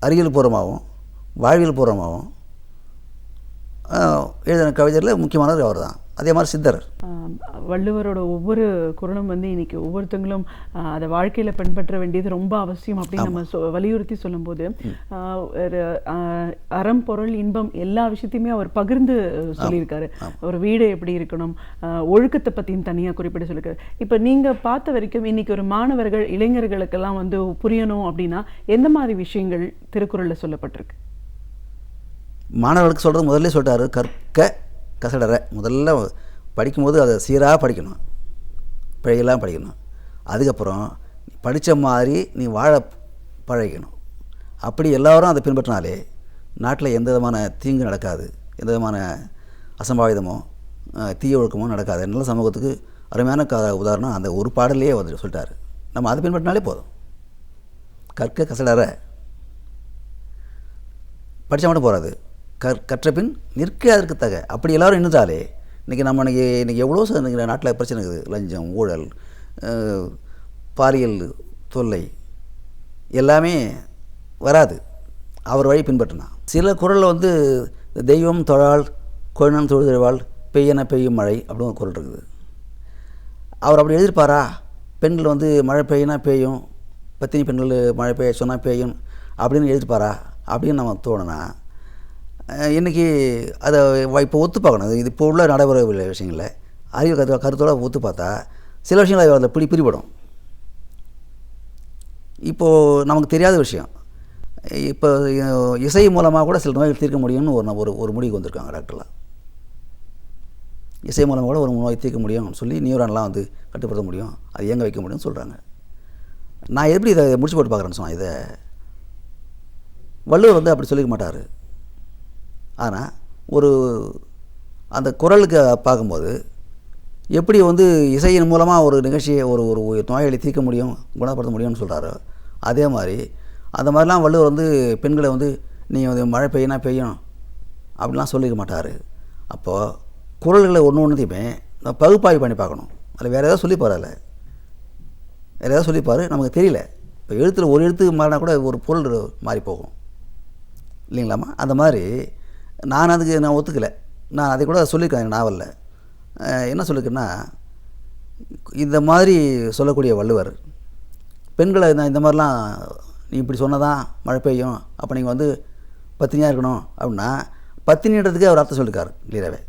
[SPEAKER 5] அறிவியல் பூர்வமாகவும் வாழ்வியல் பூர்வமாகவும் எழுதின கவிஞரில் முக்கியமானவர் அவர் தான். அதே மாதிரி சித்தர்.
[SPEAKER 4] வள்ளுவரோட ஒவ்வொரு குறளும் வந்து இன்னைக்கு ஒவ்வொருத்தங்களும் அதை வாழ்க்கையில் பின்பற்ற வேண்டியது ரொம்ப அவசியம் அப்படின்னு நம்ம வலியுறுத்தி சொல்லும்போது, அறம் பொருள் இன்பம் எல்லா விஷயத்தையுமே அவர் பகிர்ந்து சொல்லியிருக்காரு. ஒரு வீடு எப்படி இருக்கணும், ஒழுக்கத்தை பற்றியும் தனியாக குறிப்பிட சொல்லியிருக்காரு. இப்போ நீங்கள் பார்த்த வரைக்கும் இன்னைக்கு ஒரு மாணவர்கள் இளைஞர்களுக்கெல்லாம் வந்து புரியணும் அப்படின்னா எந்த மாதிரி விஷயங்கள் திருக்குறளில் சொல்லப்பட்டிருக்கு?
[SPEAKER 5] மாணவர்களுக்கு சொல்கிறது முதல்ல சொல்லிட்டாரு, கற்க கசடற. முதல்ல படிக்கும்போது அதை சீராக படிக்கணும், பிழையெல்லாம் படிக்கணும். அதுக்கப்புறம் படித்த மாதிரி நீ வாழ பழகிக்கணும். அப்படி எல்லோரும் அதை பின்பற்றினாலே நாட்டில் எந்த விதமான தீங்கு நடக்காது, எந்த விதமான அசம்பாவிதமோ தீய ஒழுக்கமோ நடக்காது. நல்ல சமூகத்துக்கு அருமையான உதாரணம் அந்த ஒரு பாடலையே வந்து சொல்லிட்டாரு. நம்ம அதை பின்பற்றினாலே போதும். கற்க கசடற, படித்தா மட்டும் போகாது, கற்ற பின் நிற்க அதற்கு தக. அப்படி எல்லோரும் நின்றுட்டாலே இன்றைக்கி எவ்வளோ இன்றைக்கி நாட்டில் பிரச்சனை இருக்குது. லஞ்சம், ஊழல், பாலியல் தொல்லை எல்லாமே வராது அவர் வழி பின்பற்றினா. சில குறளில் வந்து தெய்வம் தொழால் கொழுநன் தொழுதழ்வாள் பெய்யன பெய்யும் மழை அப்படின்னு ஒரு குறள் இருக்குது. அவர் அப்படி எழுதியிருப்பாரா? பெண்கள் வந்து மழை பெய்யினா பெய்யும், பத்தினி பெண்கள் மழை பெய்ய சொன்னால் பெய்யும் அப்படின்னு எழுதியிருப்பாரா அப்படின்னு நம்ம தோணுனா, இன்றைக்கி அதை இப்போ ஒத்து பார்க்கணும். இது இப்போ உள்ள நடைமுறை விஷயங்களில் அறிவியல் கருத்தோடு ஒத்து பார்த்தா சில விஷயங்கள் அதில் பிரிபடும். இப்போது நமக்கு தெரியாத விஷயம், இப்போ இசை மூலமாக கூட சில நோய்கள் தீர்க்க முடியும்னு ஒரு முடிவுக்கு வந்திருக்காங்க டாக்டர்லாம். இசை மூலமாக கூட ஒரு நோய் தீர்க்க முடியும்னு சொல்லி நியூரான்லாம் வந்து கட்டுப்படுத்த முடியும், அது இயங்க வைக்க முடியும்னு சொல்கிறாங்க. நான் எப்படி இதை முடிச்சு போட்டு பார்க்குறேன்னு சொன்னேன். இதை வள்ளுவர் வந்து அப்படி சொல்லிக்க மாட்டார். ஆனால் ஒரு அந்த குரலுக்கு பார்க்கும்போது எப்படி வந்து இசையின் மூலமாக ஒரு நிகழ்ச்சியை ஒரு நோயாளி தீர்க்க முடியும், குணப்படுத்த முடியும்னு சொல்கிறாரோ, அதே மாதிரி அந்த மாதிரிலாம் வள்ளுவர் வந்து பெண்களை வந்து நீங்கள் வந்து மழை பெய்யினா பெய்யும் அப்படிலாம் சொல்லிக்க மாட்டார். அப்போது குரல்களை ஒன்றுத்தையுமே நம்ம பகுப்பாய்வு பண்ணி பார்க்கணும். அதில் வேறு ஏதாவது சொல்லிப்பார், அதில் வேறு ஏதாவது சொல்லிப்பார், நமக்கு தெரியல. இப்போ எழுத்தில் ஒரு எழுத்து மாறினா கூட ஒரு பொருள் மாறி போகும் இல்லைங்களாம்மா? அந்த மாதிரி நான் ஒத்துக்கலை. நான் அதை கூட சொல்லியிருக்கேன் என் நாவலில். என்ன சொல்லியிருக்கேன்னா, இந்த மாதிரி சொல்லக்கூடிய வள்ளுவர் பெண்களை இந்த மாதிரிலாம் நீ இப்படி சொன்னதான் மழை பெய்யும், அப்போ நீங்கள் வந்து பத்தினியாக இருக்கணும் அப்படின்னா, பத்தினின்றதுக்கே அவர் அர்த்தம் சொல்லியிருக்காரு கிளியராகவே.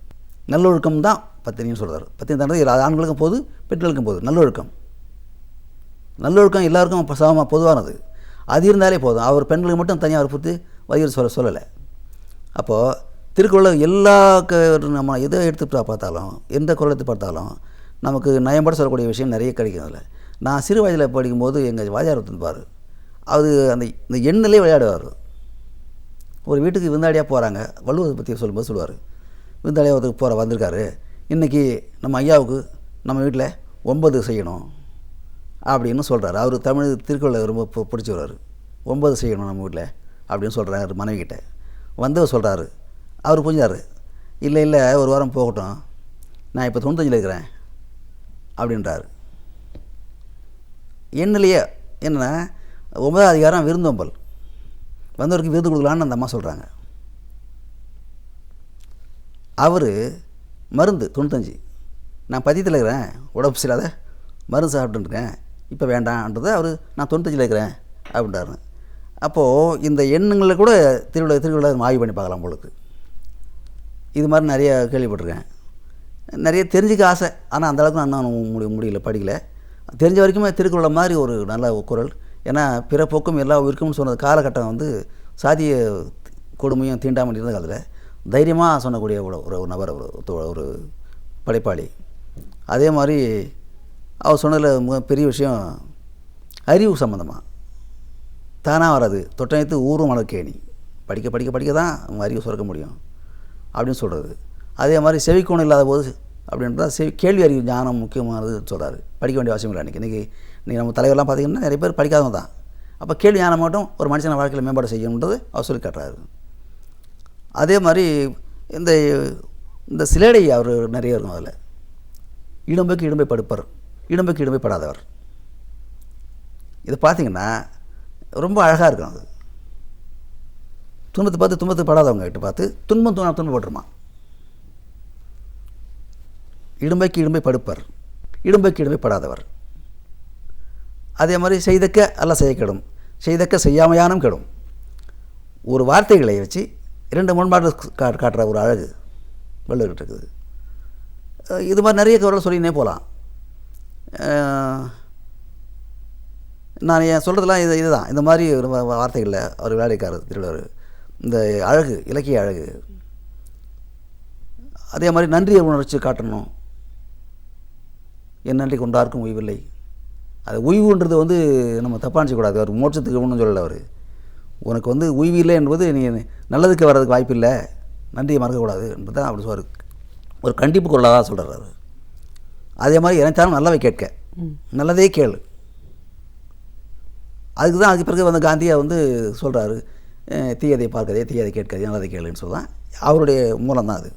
[SPEAKER 5] நல்லொழுக்கம் தான் பத்தினின்னு சொல்கிறார். பத்தினி தானது ஆண்களுக்கும் போது பெண்களுக்கும் போது. நல்லொழுக்கம் எல்லாருக்கும் சமமாக பொதுவானது. அது இருந்தாலே போதும். அவர் பெண்களுக்கு மட்டும் தனியாக அவர் பொறுத்து வலியுறுத்தி சொல்லலை. அப்போது திருக்குறள் எல்லா நம்ம எதை எடுத்து பார்த்தாலும், எந்த குறள் எடுத்து பார்த்தாலும் நமக்கு நயம்பட சொல்லக்கூடிய விஷயம் நிறைய கிடைக்கும். அதில் நான் சிறு வயதில் படிக்கும்போது எங்கள் வாத்தியார் ஒருத்தர், அது இந்த எண்ணிலே விளையாடுவார். ஒரு வீட்டுக்கு விருந்தாடியாக போகிறாங்க, வள்ளுவரை பற்றி சொல்லும்போது சொல்லுவார், விருந்தாடியாக ஒருத்தருக்கு வந்திருக்காரு, இன்றைக்கி நம்ம ஐயாவுக்கு நம்ம வீட்டில் 9 செய்யணும் அப்படின்னு சொல்கிறார். அவர் தமிழ் திருக்குறளை ரொம்ப பிடிச்சவர். 9 செய்யணும் நம்ம வீட்டில் அப்படின்னு சொல்கிறார் மனைவிக்கிட்ட. வந்தவர் சொல்கிறாரு, அவர் புரிஞ்சார், இல்லை ஒரு வாரம் போகட்டும், நான் இப்போ 95 இருக்கிறேன் அப்படின்றார். எண்ணிலேயே என்னென்னா 9ஆம் அதிகாரம் விருந்தோம்பல், வந்தவருக்கு விருது கொடுக்கலான்னு அந்த அம்மா சொல்கிறாங்க. அவர் மருந்து 95, நான் பதியத்தில் இருக்கிறேன், உடம்பு சரியில்லாத மருந்து சாப்பிட்டுருக்கேன், இப்போ வேண்டாம்ன்றது அவர் நான் 95 இருக்கிறேன் அப்படின்றாரு. அப்போது இந்த எண்ணுங்களில் கூட திருவிழா ஆய்வு பண்ணி பார்க்கலாம் உங்களுக்கு. இது மாதிரி நிறைய கேள்விப்பட்டிருக்கேன். நிறைய தெரிஞ்சுக்க ஆசை, ஆனால் அந்தளவுக்கு நான் முடியல, படிக்கலை. தெரிஞ்ச வரைக்குமே திருக்குறளை மாதிரி ஒரு நல்ல குறள். ஏன்னா பிறப்போக்கும் எல்லா உயிருக்கும்னு சொன்னது காலகட்டம் வந்து சாதிய கொடுமையும் தீண்டாமல் இருந்த காலத்தில் தைரியமாக சொன்னக்கூடிய ஒரு நபர், ஒரு படைப்பாளி. அதே மாதிரி அவர் சொன்னதில் மிக பெரிய விஷயம் அறிவு சம்மந்தமாக. தானாக வராது, தொட்டனைத்து ஊரும் மலர்கேணி, படிக்க தான் அவங்க அறிவு சுரக்க முடியும் அப்படின்னு சொல்கிறது. அதே மாதிரி செவிக்கோணம் இல்லாத போது அப்படின்றத கேள்வி அறிவு ஞானம் முக்கியமானதுன்னு சொல்கிறாரு. படிக்க வேண்டிய அவசியம் இல்லை. இன்றைக்கி நம்ம தலைவர்லாம் பார்த்திங்கன்னா நிறைய பேர் படிக்காதவங்க தான். அப்போ கேள்வி ஞானம் மட்டும் ஒரு மனுஷனை வாழ்க்கையில் மேம்பாடு செய்யணுன்றது அவர் சொல்லி காட்டுறாரு. அதே மாதிரி இந்த சிலேடை அவர் நிறைய இருக்கும். அதில் இடம்பைக்கு இடம்பை படுப்பர், இடம்பைக்கு இடம்பை படாதவர். இதை பார்த்திங்கன்னா ரொம்ப அழகாக இருக்கும். அது துன்பத்தை பார்த்து துன்பத்தை படாதவங்க கிட்ட பார்த்து துன்பப்பட்டுருமா. இடும்பைக்கு இடும்பை படுப்பர், இடும்பைக்கு இடும்பை படாதவர். அதே மாதிரி செய்தக்க அல்ல செய்ய கெடும், செய்தக்க செய்யாமையானும் கெடும். ஒரு வார்த்தைகளை வச்சு 2 முன்பாடு காட்டுற ஒரு அழகு வள்ளுவர்கிட்ட இருக்குது. இது மாதிரி நிறைய குறள் சொல்லினே போகலாம். நான் ஏன் சொல்கிறதுலாம் இதுதான். இந்த மாதிரி ஒரு வார்த்தைகளில் அவர் விளையாடிக்காரு திருவள்ளுவர். இந்த அழகு, இலக்கிய அழகு. அதே மாதிரி நன்றியை உணர்ச்சி காட்டணும். என் நன்றி கொண்டாருக்கும் உய்வில்லை. அது உய்வுன்றது வந்து நம்ம தப்பாக நினச்சக்கூடாது. அவர் மோட்சத்துக்கு ஒன்றும் சொல்லலை. அவர் உனக்கு வந்து உய்வு இல்லை என்பது நீ நல்லதுக்கு வர்றதுக்கு வாய்ப்பு இல்லை, நன்றியை மறக்கக்கூடாதுன்றது தான் அப்படி சொல்வார். ஒரு கண்டிப்பு குரலாக தான் சொல்கிறார் அவர். அதே மாதிரி எனத்தாலும் நல்லவை கேட்க, நல்லதே கேளு. அதுக்கு தான் அதுக்கு பிறகு வந்து காந்தியை வந்து சொல்கிறாரு, தீயதை பார்க்கதே தீயதை கேட்கதே நல்லதை கேளுன்னு சொல்லலாம். அவருடைய மூலம் தான் அது.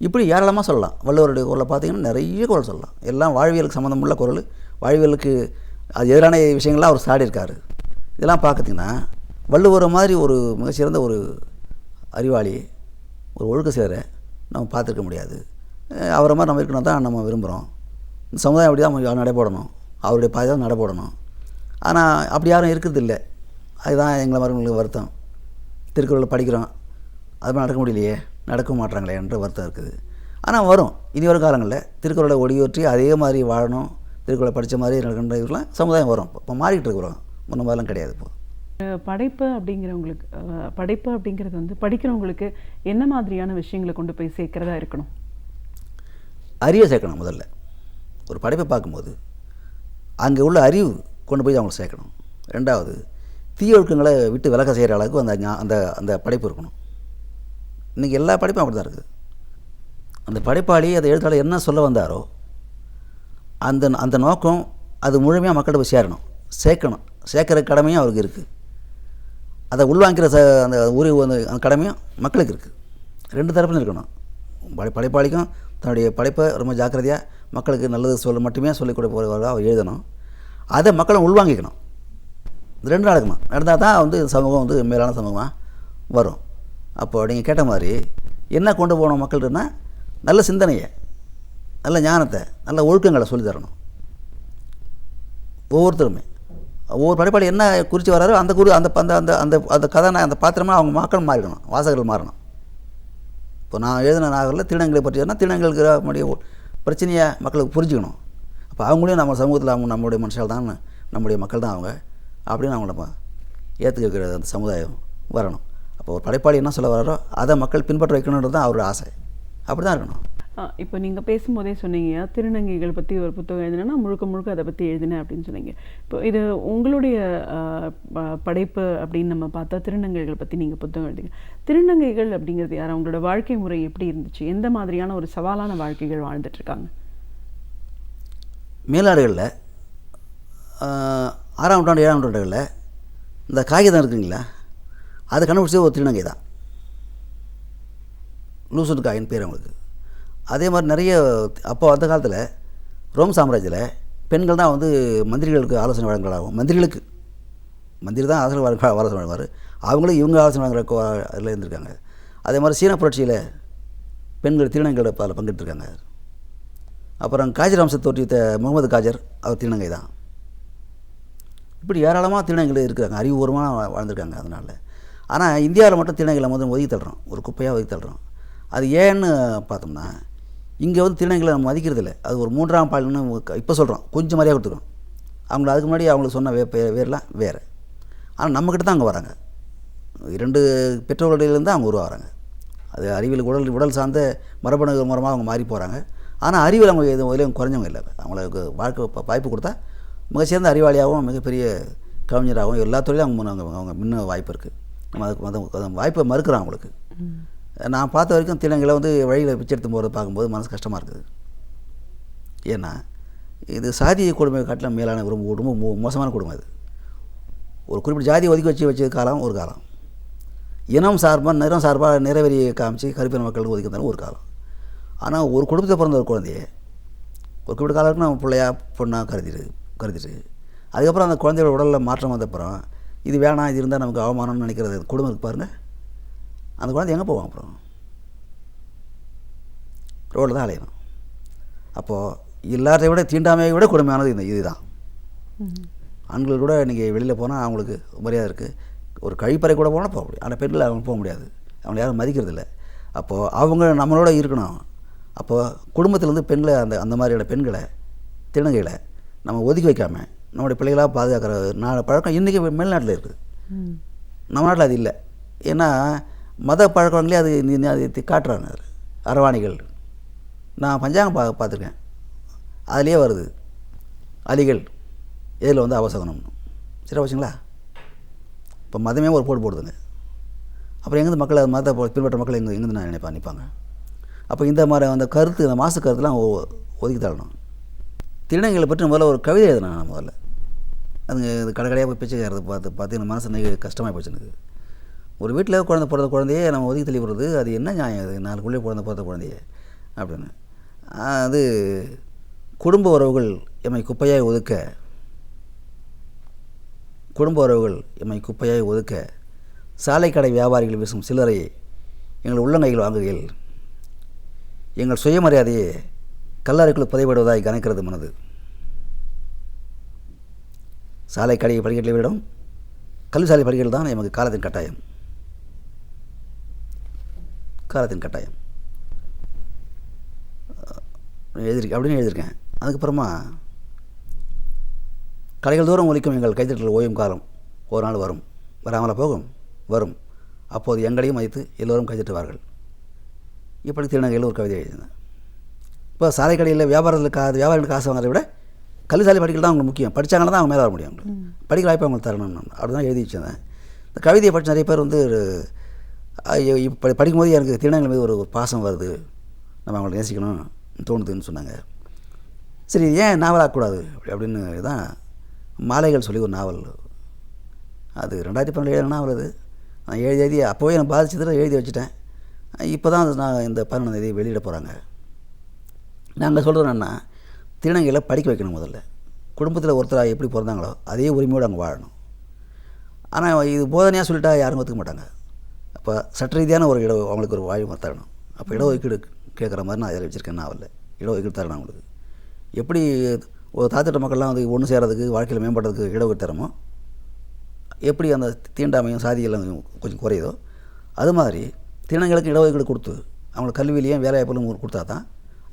[SPEAKER 5] இப்படி ஏராளமாக சொல்லலாம். வள்ளுவருடைய குரலை பார்த்திங்கன்னா நிறைய குரல் சொல்லலாம். எல்லாம் வாழ்வியலுக்கு சம்மந்தமுள்ள குரல், வாழ்வியலுக்கு அது எதிரான விஷயங்கள்லாம் அவர் சாடியிருக்காரு. இதெல்லாம் பார்த்திங்கன்னா வள்ளுவரை மாதிரி ஒரு மிகச்சிறந்த ஒரு அறிவாளி, ஒரு ஒழுக்க சேர, நம்ம பார்த்துருக்க முடியாது. அவரை மாதிரி நம்ம இருக்கணும் தான் நம்ம விரும்புகிறோம். இந்த சமுதாயம் அப்படி தான் நடைபோடணும், அவருடைய பாதை தான் நடைபோடணும். ஆனால் அப்படி யாரும் இருக்கிறது இல்லை. அதுதான் எங்களை மருமகளுக்கு வருத்தம். திருக்குறளை படிக்கிறோம், அது மாதிரி நடக்க முடியலையே, நடக்க மாட்டாங்களே என்ற வருத்தம் இருக்குது. ஆனால் வரும், இனி வரும் காலங்களில் திருக்குறளை ஒடியொற்றி அதே மாதிரி வாழணும், திருக்குறளை படித்த மாதிரி நடக்கின்ற இதெல்லாம் சமுதாயம் வரும். இப்போ மாறிக்கிட்டு இருக்கிறோம், முன்ன மாதிரிலாம் கிடையாது. இப்போ
[SPEAKER 4] படைப்பு அப்படிங்கிறவங்களுக்கு படைப்பு அப்படிங்கிறது வந்து படிக்கிறவங்களுக்கு என்ன மாதிரியான விஷயங்களை கொண்டு போய் சேர்க்கிறதா இருக்கணும்?
[SPEAKER 5] அறிவை சேர்க்கணும். முதல்ல ஒரு படைப்பை பார்க்கும்போது அங்கே உள்ள அறிவு கொண்டு போய் அவங்களுக்கு சேர்க்கணும். ரெண்டாவது, தீய ஒழுக்கங்களை விட்டு விலக செய்கிற அளவுக்கு அந்த அந்த படைப்பு இருக்கணும். இன்றைக்கி எல்லா படைப்பும் அப்படி தான் இருக்குது. அந்த படைப்பாளி அந்த எழுத்தாளர் என்ன சொல்ல வந்தாரோ அந்த அந்த நோக்கம் அது முழுமையாக மக்கள்கிட்ட போய் சேரணும், சேர்க்கணும். சேர்க்குற கடமையும் அவருக்கு இருக்குது. அதை உள்வாங்கிற அந்த அந்த கடமையும் மக்களுக்கு இருக்குது. ரெண்டு தரப்புலையும் இருக்கணும். படைப்பாளிக்கும் தன்னுடைய படைப்பை ரொம்ப ஜாக்கிரதையாக மக்களுக்கு நல்லது மட்டுமே சொல்லிக் கொடுப்பவர்களாக அவர் எழுதணும். அதை மக்களும் உள்வாங்கிக்கணும். இது ரெண்டு நடக்கணும். நடந்தால் தான் வந்து சமூகம் வந்து மேலான சமூகமாக வரும். அப்போது நீங்கள் கேட்ட மாதிரி என்ன கொண்டு போகணும் மக்கள்கிட்டனா, நல்ல சிந்தனையை, நல்ல ஞானத்தை, நல்ல ஒழுக்கங்களை சொல்லித்தரணும். ஒவ்வொருத்தருமே ஒவ்வொரு படைப்பாளி என்ன குறித்து வர்றாரோ அந்த அந்த அந்த அந்த அந்த கதை அந்த பாத்திரமாக அவங்க மக்கள் மாறிடணும், வாசகர்கள் மாறணும். இப்போ நான் எழுதின நாவலில் திருநங்கைகளை பற்றி சொன்னால் திருநங்கைகளுக்கு நம்முடைய பிரச்சனையை மக்களுக்கு புரிஞ்சுக்கணும். அப்போ அவங்களையும் நம்ம சமூகத்தில் அவங்க நம்மளுடைய மனுஷால் தான், நம்முடைய மக்கள் தான் அவங்க அப்படின்னு அவங்கள நம்ம ஏற்றுக்கிற அந்த சமுதாயம் வரணும். அப்போ ஒரு படைப்பாளி என்ன சொல்ல வர்றாரோ அதை மக்கள் பின்பற்ற வைக்கணுன்றது தான் அவரோட ஆசை. அப்படி தான் இருக்கணும்.
[SPEAKER 4] இப்போ நீங்கள் பேசும்போதே சொன்னீங்க திருநங்கைகள் பற்றி ஒரு புத்தகம் எழுதினா முழுக்க முழுக்க அதை பற்றி எழுதினேன் அப்படின்னு சொன்னீங்க. இப்போ இது உங்களுடைய படைப்பு அப்படின்னு நம்ம பார்த்தா திருநங்கைகள் பற்றி நீங்கள் புத்தகம் எழுதிங்க. திருநங்கைகள் அப்படிங்கிறது யார்? அவங்களோட வாழ்க்கை முறை எப்படி இருந்துச்சு? எந்த மாதிரியான ஒரு சவாலான வாழ்க்கைகள் வாழ்ந்துட்டுருக்காங்க?
[SPEAKER 5] மேலாடுகளில் 6ஆம் நூற்றாண்டு 7ஆம் நூற்றாண்டுகளில் இந்த காகிதம் இருக்குங்களா, அதை கண்டுபிடிச்சது ஒரு திருநங்கை தான். லூசன் காயின் பேர் அவங்களுக்கு. அதே மாதிரி நிறைய அப்போ அந்த காலத்தில் ரோம் சாம்ராஜ்யத்தில் பெண்கள் தான் வந்து மந்திரிகளுக்கு ஆலோசனை வழங்கலாகும். மந்திரி தான் ஆலோசனை வழங்குவார். அவங்களும் இவங்க ஆலோசனை வழங்குற அதில் இருந்திருக்காங்க. அதே மாதிரி சீன புரட்சியில் பெண்கள் திருநங்கையோட அதில் பங்கெடுத்துருக்காங்க. அப்புறம் காஜர் வம்சத்தை தோற்றித்த முகமது காஜர், அவர் திருநங்கை தான். இப்படி ஏராளமாக திருநங்கைகள் இருக்கிறாங்க, அறிவுபூர்வமாக வாழ்ந்திருக்காங்க. அதனால் ஆனால் இந்தியாவில் மட்டும் திருநங்கைகளை முதல் ஒதுக்கி தள்ளுறோம், ஒரு குப்பையாக ஒதுக்கி தள்ளுறோம். அது ஏன்னு பார்த்தோம்னா, இங்கே வந்து திருநங்கைகளை நம்ம மதிக்கிறதில்ல. அது ஒரு 3ஆம் பாலினு இப்போ சொல்கிறோம், கொஞ்சம் மரியாதை கொடுத்துக்கிறோம். அவங்கள அதுக்கு முன்னாடி அவங்களுக்கு சொன்ன வேறெல்லாம் வேறு. ஆனால் நம்மக்கிட்ட தான் அங்கே வராங்க. 2 பெற்றோர்களிலேருந்து அவங்க உருவாகிறாங்க. அது அறிவியல் உடல் சார்ந்த மரபணு மூலமாக அவங்க மாறி போகிறாங்க. ஆனால் அறிவியல் அவங்க எதுவும் குறைஞ்சவங்க இல்லை. அவங்களுக்கு வாழ்க்கை வாய்ப்பு கொடுத்தா மிகச்சிறந்த அறிவாளியாகவும் மிகப்பெரிய கவிஞராகவும் எல்லா துறையிலும் அவங்க முன்ன வாய்ப்பு இருக்குது. நம்ம அதுக்கு வாய்ப்பை மறுக்கிறோம் அவங்களுக்கு. நான் பார்த்த வரைக்கும் திருநங்கைகளை வந்து வழியில் பிச்சை எடுத்து போகிறத பார்க்கும்போது மனசு கஷ்டமாக இருக்குது. ஏன்னா இது சாதிய கொடுமை காட்டிலும் மேலான ரொம்ப மோசமான கொடுமை. அது ஒரு குறிப்பிட்ட ஜாதியை ஒதுக்கி வச்ச காலம் ஒரு காலம், இனம் சார்பாக நிறம் சார்பாக நிறைவேறியை காமிச்சு கருப்பின மக்களுக்கு ஒதுக்கி இருந்தாலும் ஒரு காலம். ஆனால் ஒரு குடும்பத்தை பிறந்த ஒரு குழந்தைய ஒரு குறிப்பிட்ட காலத்துக்கு நம்ம பிள்ளையா பொண்ணாக கருதிட்டு அதுக்கப்புறம் அந்த குழந்தையோட உடலில் மாற்றம் வந்தப்புறம் இது வேணாம், இது இருந்தால் நமக்கு அவமானம்னு நினைக்கிறது குடும்பம் இருக்கு பாருங்கள். அந்த குழந்தை எங்கே போவான்? அப்புறம் ரோடில் தான் அலையணும். அப்போது எல்லாத்தையும் விட தீண்டாமையை விட கொடுமையானது இதுதான். ஆண்கள் கூட இன்றைக்கி வெளியில் போனால் அவங்களுக்கு மரியாதை இருக்குது. ஒரு கழிப்பறை கூட போனால் போக முடியும். ஆனால் பெண்கள் அவங்க போக முடியாது, அவங்களை யாரும் மதிக்கிறதில்ல. அப்போது அவங்க நம்மளோட இருக்கணும். அப்போது குடும்பத்திலேருந்து பெண்களை அந்த மாதிரியான பெண்களை திருநங்கைகளை நம்ம ஒதுக்கி வைக்காமல் நம்மளுடைய பிள்ளைகளாக பாதுகாக்கிற பழக்கம் இன்றைக்கி மேல்நாட்டில் இருக்குது. நம்ம நாட்டில் அது இல்லை. ஏன்னா மத பழக்கங்களே அது காட்டுறாங்க. அரவாணிகள் நான் பஞ்சாங்கம் பார்த்துருக்கேன், அதுலேயே வருது அலிகள் இதில் வந்து அவசகனம்னு. சரி வச்சுங்களா? இப்போ மதமே ஒரு போடுதுங்க. அப்புறம் எங்கேருந்து மக்கள் அது மதத்தை பின்பற்ற மக்கள் எங்கேருந்து நான் நினைப்பாங்க. அப்போ இந்த மாதிரி அந்த கருத்து, இந்த மாசு கருத்துலாம் ஒதுக்கி தள்ளணும். திருநங்கைகளை பற்றி முதல்ல ஒரு கவிதை எழுதினேன் நான். முதல்ல அதுங்க கடைக்கடையாக போய் பிச்சை கேட்கறது பார்த்து எனக்கு மனசு கஷ்டமாக போச்சு எனக்கு. ஒரு வீட்டில் பிறந்த குழந்தையே நம்ம ஒதுக்கி தள்ளி விடுறது, அது என்ன நியாயம்? அது 4 பிள்ளை பிறந்த குழந்தையே அப்படின்னு. அது குடும்ப உறவுகள் எம்மை குப்பையாய் ஒதுக்க சாலை கடை வியாபாரிகள் வீசும் சில்லறையை எங்கள் உள்ளங்கைகள் வாங்குகையில் எங்கள் சுயமரியாதையை கல்லறைக்குள் புதைபடுவதாய் கணக்கிறது மனது. சாலை கடை படிக்கட்டில் விடம் கல்வி சாலை படிக்கட்டில் தான் எமக்கு காலத்தின் கட்டாயம். காலத்தின் கட்டாயம் அப்படின்னு எழுதியிருக்கேன். அதுக்கப்புறமா கடைகள் தூரம் ஒலிக்கும் எங்கள் கைத்தட்டல் ஓயும் காலம் ஒரு நாள் வரும், வராமல போகும், வரும். அப்போது எங்களையும் மதித்து எல்லோரும் கைத்தட்டுவார்கள். இப்படி திருநங்கையில் ஒரு கவிதை எழுதினேன். இப்போ சாலை கடையில் வியாபாரிகள் காசு வாங்குறதை விட கல்வி சாலை படிக்கல் தான் அவங்களுக்கு முக்கியம். படித்தாங்கன்னா தான் அவங்க மேலே வர முடியும். படிக்கிற வாய்ப்பு அவங்களுக்கு தரணும். அப்படி தான் எழுதி வச்சிருந்தேன். இந்த கவிதையை படித்த நிறைய பேர் வந்து இப்போ படிக்கும்போது எனக்கு திருநங்கை மீது ஒரு பாசம் வருது, நம்ம அவங்களை நேசிக்கணும் தோணுதுன்னு சொன்னாங்க. சரி, ஏன் நாவலாகக்கூடாது அப்படின்னு தான் மாலைகள் சொல்லி ஒரு நாவல். அது 2012 எழுதின நாவல். அது நான் எழுதி அப்போவே எனக்கு பாதிச்சதில் எழுதி வச்சுட்டேன். இப்போ தான் அது நான் இந்த 11ஆம் தேதி வெளியிட போகிறாங்க. நாங்கள் சொல்கிறது என்னென்னா, திருநங்கைகளை படிக்க வைக்கணும். முதல்ல குடும்பத்தில் ஒருத்தராக எப்படி பிறந்தாங்களோ அதே உரிமையோடு அவங்க வாழணும். ஆனால் இது போதனையாக சொல்லிட்டா யாரும் ஒத்துக்க மாட்டாங்க. அப்போ சட்ட ரீதியான ஒரு அவங்களுக்கு ஒரு வாய்ப்பு தரணும். அப்போ இடஒதுக்கீடு கேட்குற மாதிரி நான் அதில் வச்சுருக்கேன். நாவலில் இடஒதுக்கீடு தரணும் அவங்களுக்கு. எப்படி ஒரு தாத்திட்ட மக்கள்லாம் வந்து ஒன்று சேரதுக்கு வாழ்க்கையில் மேம்படுறதுக்கு இடஒதுக்கீடு தரமோ, எப்படி அந்த தீண்டாமையும் சாதியெல்லாம் கொஞ்சம் குறையுதோ, அது மாதிரி திருநங்கைகளுக்கு இடஒதுக்கீடு கொடுத்து அவங்களுக்கு கல்வியிலையும் வேலைவாய்ப்புகளும் கொடுத்தா தான்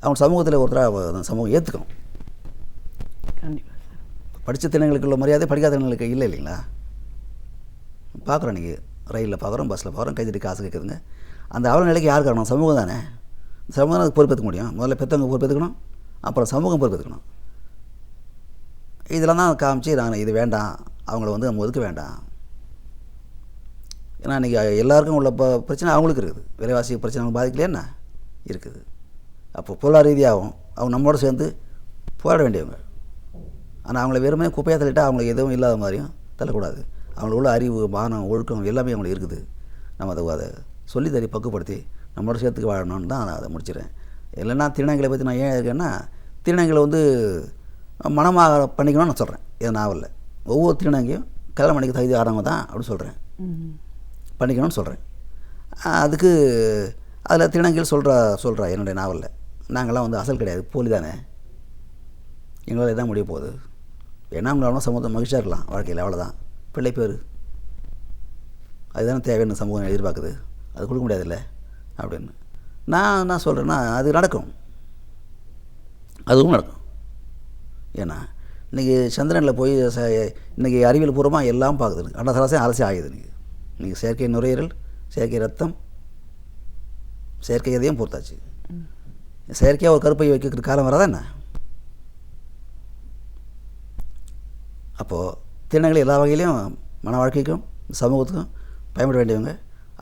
[SPEAKER 5] அவங்க சமூகத்தில் ஒருத்தராக சமூகம் ஏற்றுக்கும்.
[SPEAKER 4] கண்டிப்பாக
[SPEAKER 5] படித்த திருநங்கைகளுக்கு உள்ள மரியாதை படிக்காத திருநங்கைகளுக்கு இல்லை இல்லைங்களா? பார்க்குறோம், இன்றைக்கி ரயிலில் பார்க்குறோம், பஸ்ஸில் பார்க்குறோம், கைத்தட்டி காசு கேட்குதுங்க. அந்த அவல நிலைக்கு யார் காரணம்? சமூகம் தானே. சமூகம் தான் அதுக்கு பொறுப்பேற்றுக்க முடியும். முதல்ல பெற்றவங்க பொறுப்பேற்றுக்கணும், அப்புறம் சமூகம் பொறுப்பேற்றுக்கணும். இதெல்லாம் தான் காமிச்சு நான் இது வேண்டாம், அவங்கள வந்து நம்ம ஒதுக்க வேண்டாம். ஏன்னா இன்றைக்கி எல்லாருக்கும் உள்ள பிரச்சனை அவங்களுக்கு இருக்குது. விலைவாசி பிரச்சனை அவங்க பாதிக்கலையே என்ன இருக்குது. அப்போ பொருளாதார ரீதியாகவும் அவங்க நம்மளோட சேர்ந்து போராட வேண்டியவங்க. ஆனால் அவங்கள வெறுமனே குப்பையாக தள்ளிட்டால் அவங்களுக்கு எதுவும் இல்லாத மாதிரியும் தள்ளக்கூடாது. அவங்களுக்கு உள்ள அறிவு, மானம், ஒழுக்கம் எல்லாமே அவங்களுக்கு இருக்குது. நம்ம அதை சொல்லி தறி பக்குவப்படுத்தி நம்மளோட சேர்த்துக்கு வாழணும்னு தான் நான் அதை முடிச்சிடறேன். இல்லைன்னா திருநங்கைகளை பற்றி நான் ஏன் இருக்கேன்னா, திருநங்கைகளை வந்து மனமாக பண்ணிக்கணும்னு நான் சொல்கிறேன். என் நாவலில் ஒவ்வொரு திருநங்கையும் கல்யாணம் பண்ணிக்க தகுதி ஆனவங்க தான் அப்படின்னு சொல்கிறேன், பண்ணிக்கணும்னு சொல்கிறேன். அதுக்கு அதில் திருநங்கைகள் சொல்கிறா என்னுடைய நாவலில், நாங்கள்லாம் வந்து அசல் கிடையாது, போலி தானே, எங்களால் இதான் முடிய போகுது, ஏன்னா அவங்களால சமூகத்தை மகிழ்ச்சியாக இருக்கலாம் வாழ்க்கையில், அவ்வளோதான். பிள்ளை பேர் அதுதானே தேவையான சமூகம் எதிர்பார்க்குது, அது கொடுக்க முடியாதுல்ல அப்படின்னு நான் சொல்கிறேன்னா அது நடக்கும், அதுவும் நடக்கும். ஏன்னா இன்றைக்கி சந்திரனில் போய் இன்றைக்கி அறிவியல் பூர்வமாக எல்லாம் பார்க்குது. அண்டசராசம் அரசு ஆகுது. இன்றைக்கி செயற்கை நுரையீரல், செயற்கை ரத்தம், செயற்கை எதையும் பொறுத்தாச்சு. செயற்கையாக ஒரு கருப்பை வைக்கிற காலம் வராதா என்ன? அப்போது திருநங்கைகள் எல்லா வகையிலையும் மன வாழ்க்கைக்கும் சமூகத்துக்கும் பயன்பட வேண்டியவங்க.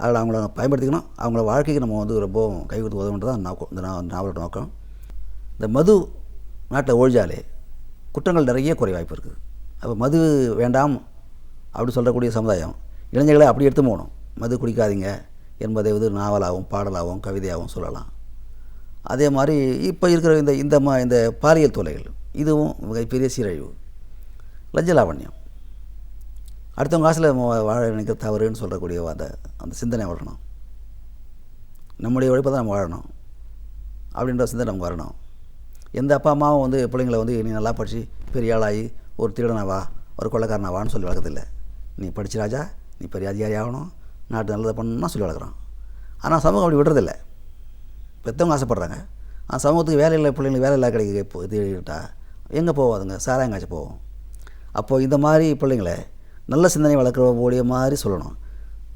[SPEAKER 5] அதில் அவங்கள பயன்படுத்திக்கணும். அவங்கள வாழ்க்கைக்கு நம்ம வந்து ரொம்ப கை கொடுத்து உதவுன்றது தான் இந்த நாவலோட நோக்கம். இந்த மது நாட்டில் ஒழிஞ்சாலே குற்றங்கள் நிறைய குறைய வாய்ப்பு இருக்குது. அப்போ மது வேண்டாம் அப்படி சொல்லக்கூடிய சமுதாயம் இளைஞர்களை அப்படி எடுத்து போகணும். மது குடிக்காதீங்க என்பதை வந்து நாவலாகவும் பாடலாகவும் கவிதையாகவும் சொல்லலாம். அதே மாதிரி இப்போ இருக்கிற இந்த பாலியல் தொல்லைகள், இதுவும் மிகப்பெரிய சீரழிவு. லஞ்ச லாவண்யம், அடுத்தவங்க காசில் வாழ நினைக்கிற தவறுன்னு சொல்லக்கூடிய அந்த சிந்தனை வரணும். நம்முடைய உழைப்பை தான் நம்ம வாழணும் அப்படின்ற சிந்தனை நமக்கு வரணும். எந்த அப்பா அம்மாவும் வந்து பிள்ளைங்களை வந்து நீ நல்லா படித்து பெரிய ஆளாகி ஒரு திருடனாவா ஒரு கொள்ளைக்காரனாவான்னு சொல்லி வளர்க்கறதில்லை. நீ படிச்சு ராஜா, நீ பெரிய அதிகாரி ஆகணும், நாட்டு நல்லதை பண்ணணும்னா சொல்லி வளர்க்குறோம். ஆனால் சமூகம் அப்படி விடுறதில்லை. பெற்றவங்க ஆசைப்பட்றாங்க, ஆனால் சமூகத்துக்கு வேலை இல்லை, பிள்ளைங்களுக்கு வேலை இல்லை கிடைக்க இதுட்டா எங்கே போவாதுங்க, சாராயங்காய்ச்சி போவோம். அப்போது இந்த மாதிரி பிள்ளைங்களை நல்ல சிந்தனை வளர்க்கக்கூடிய மாதிரி சொல்லணும்.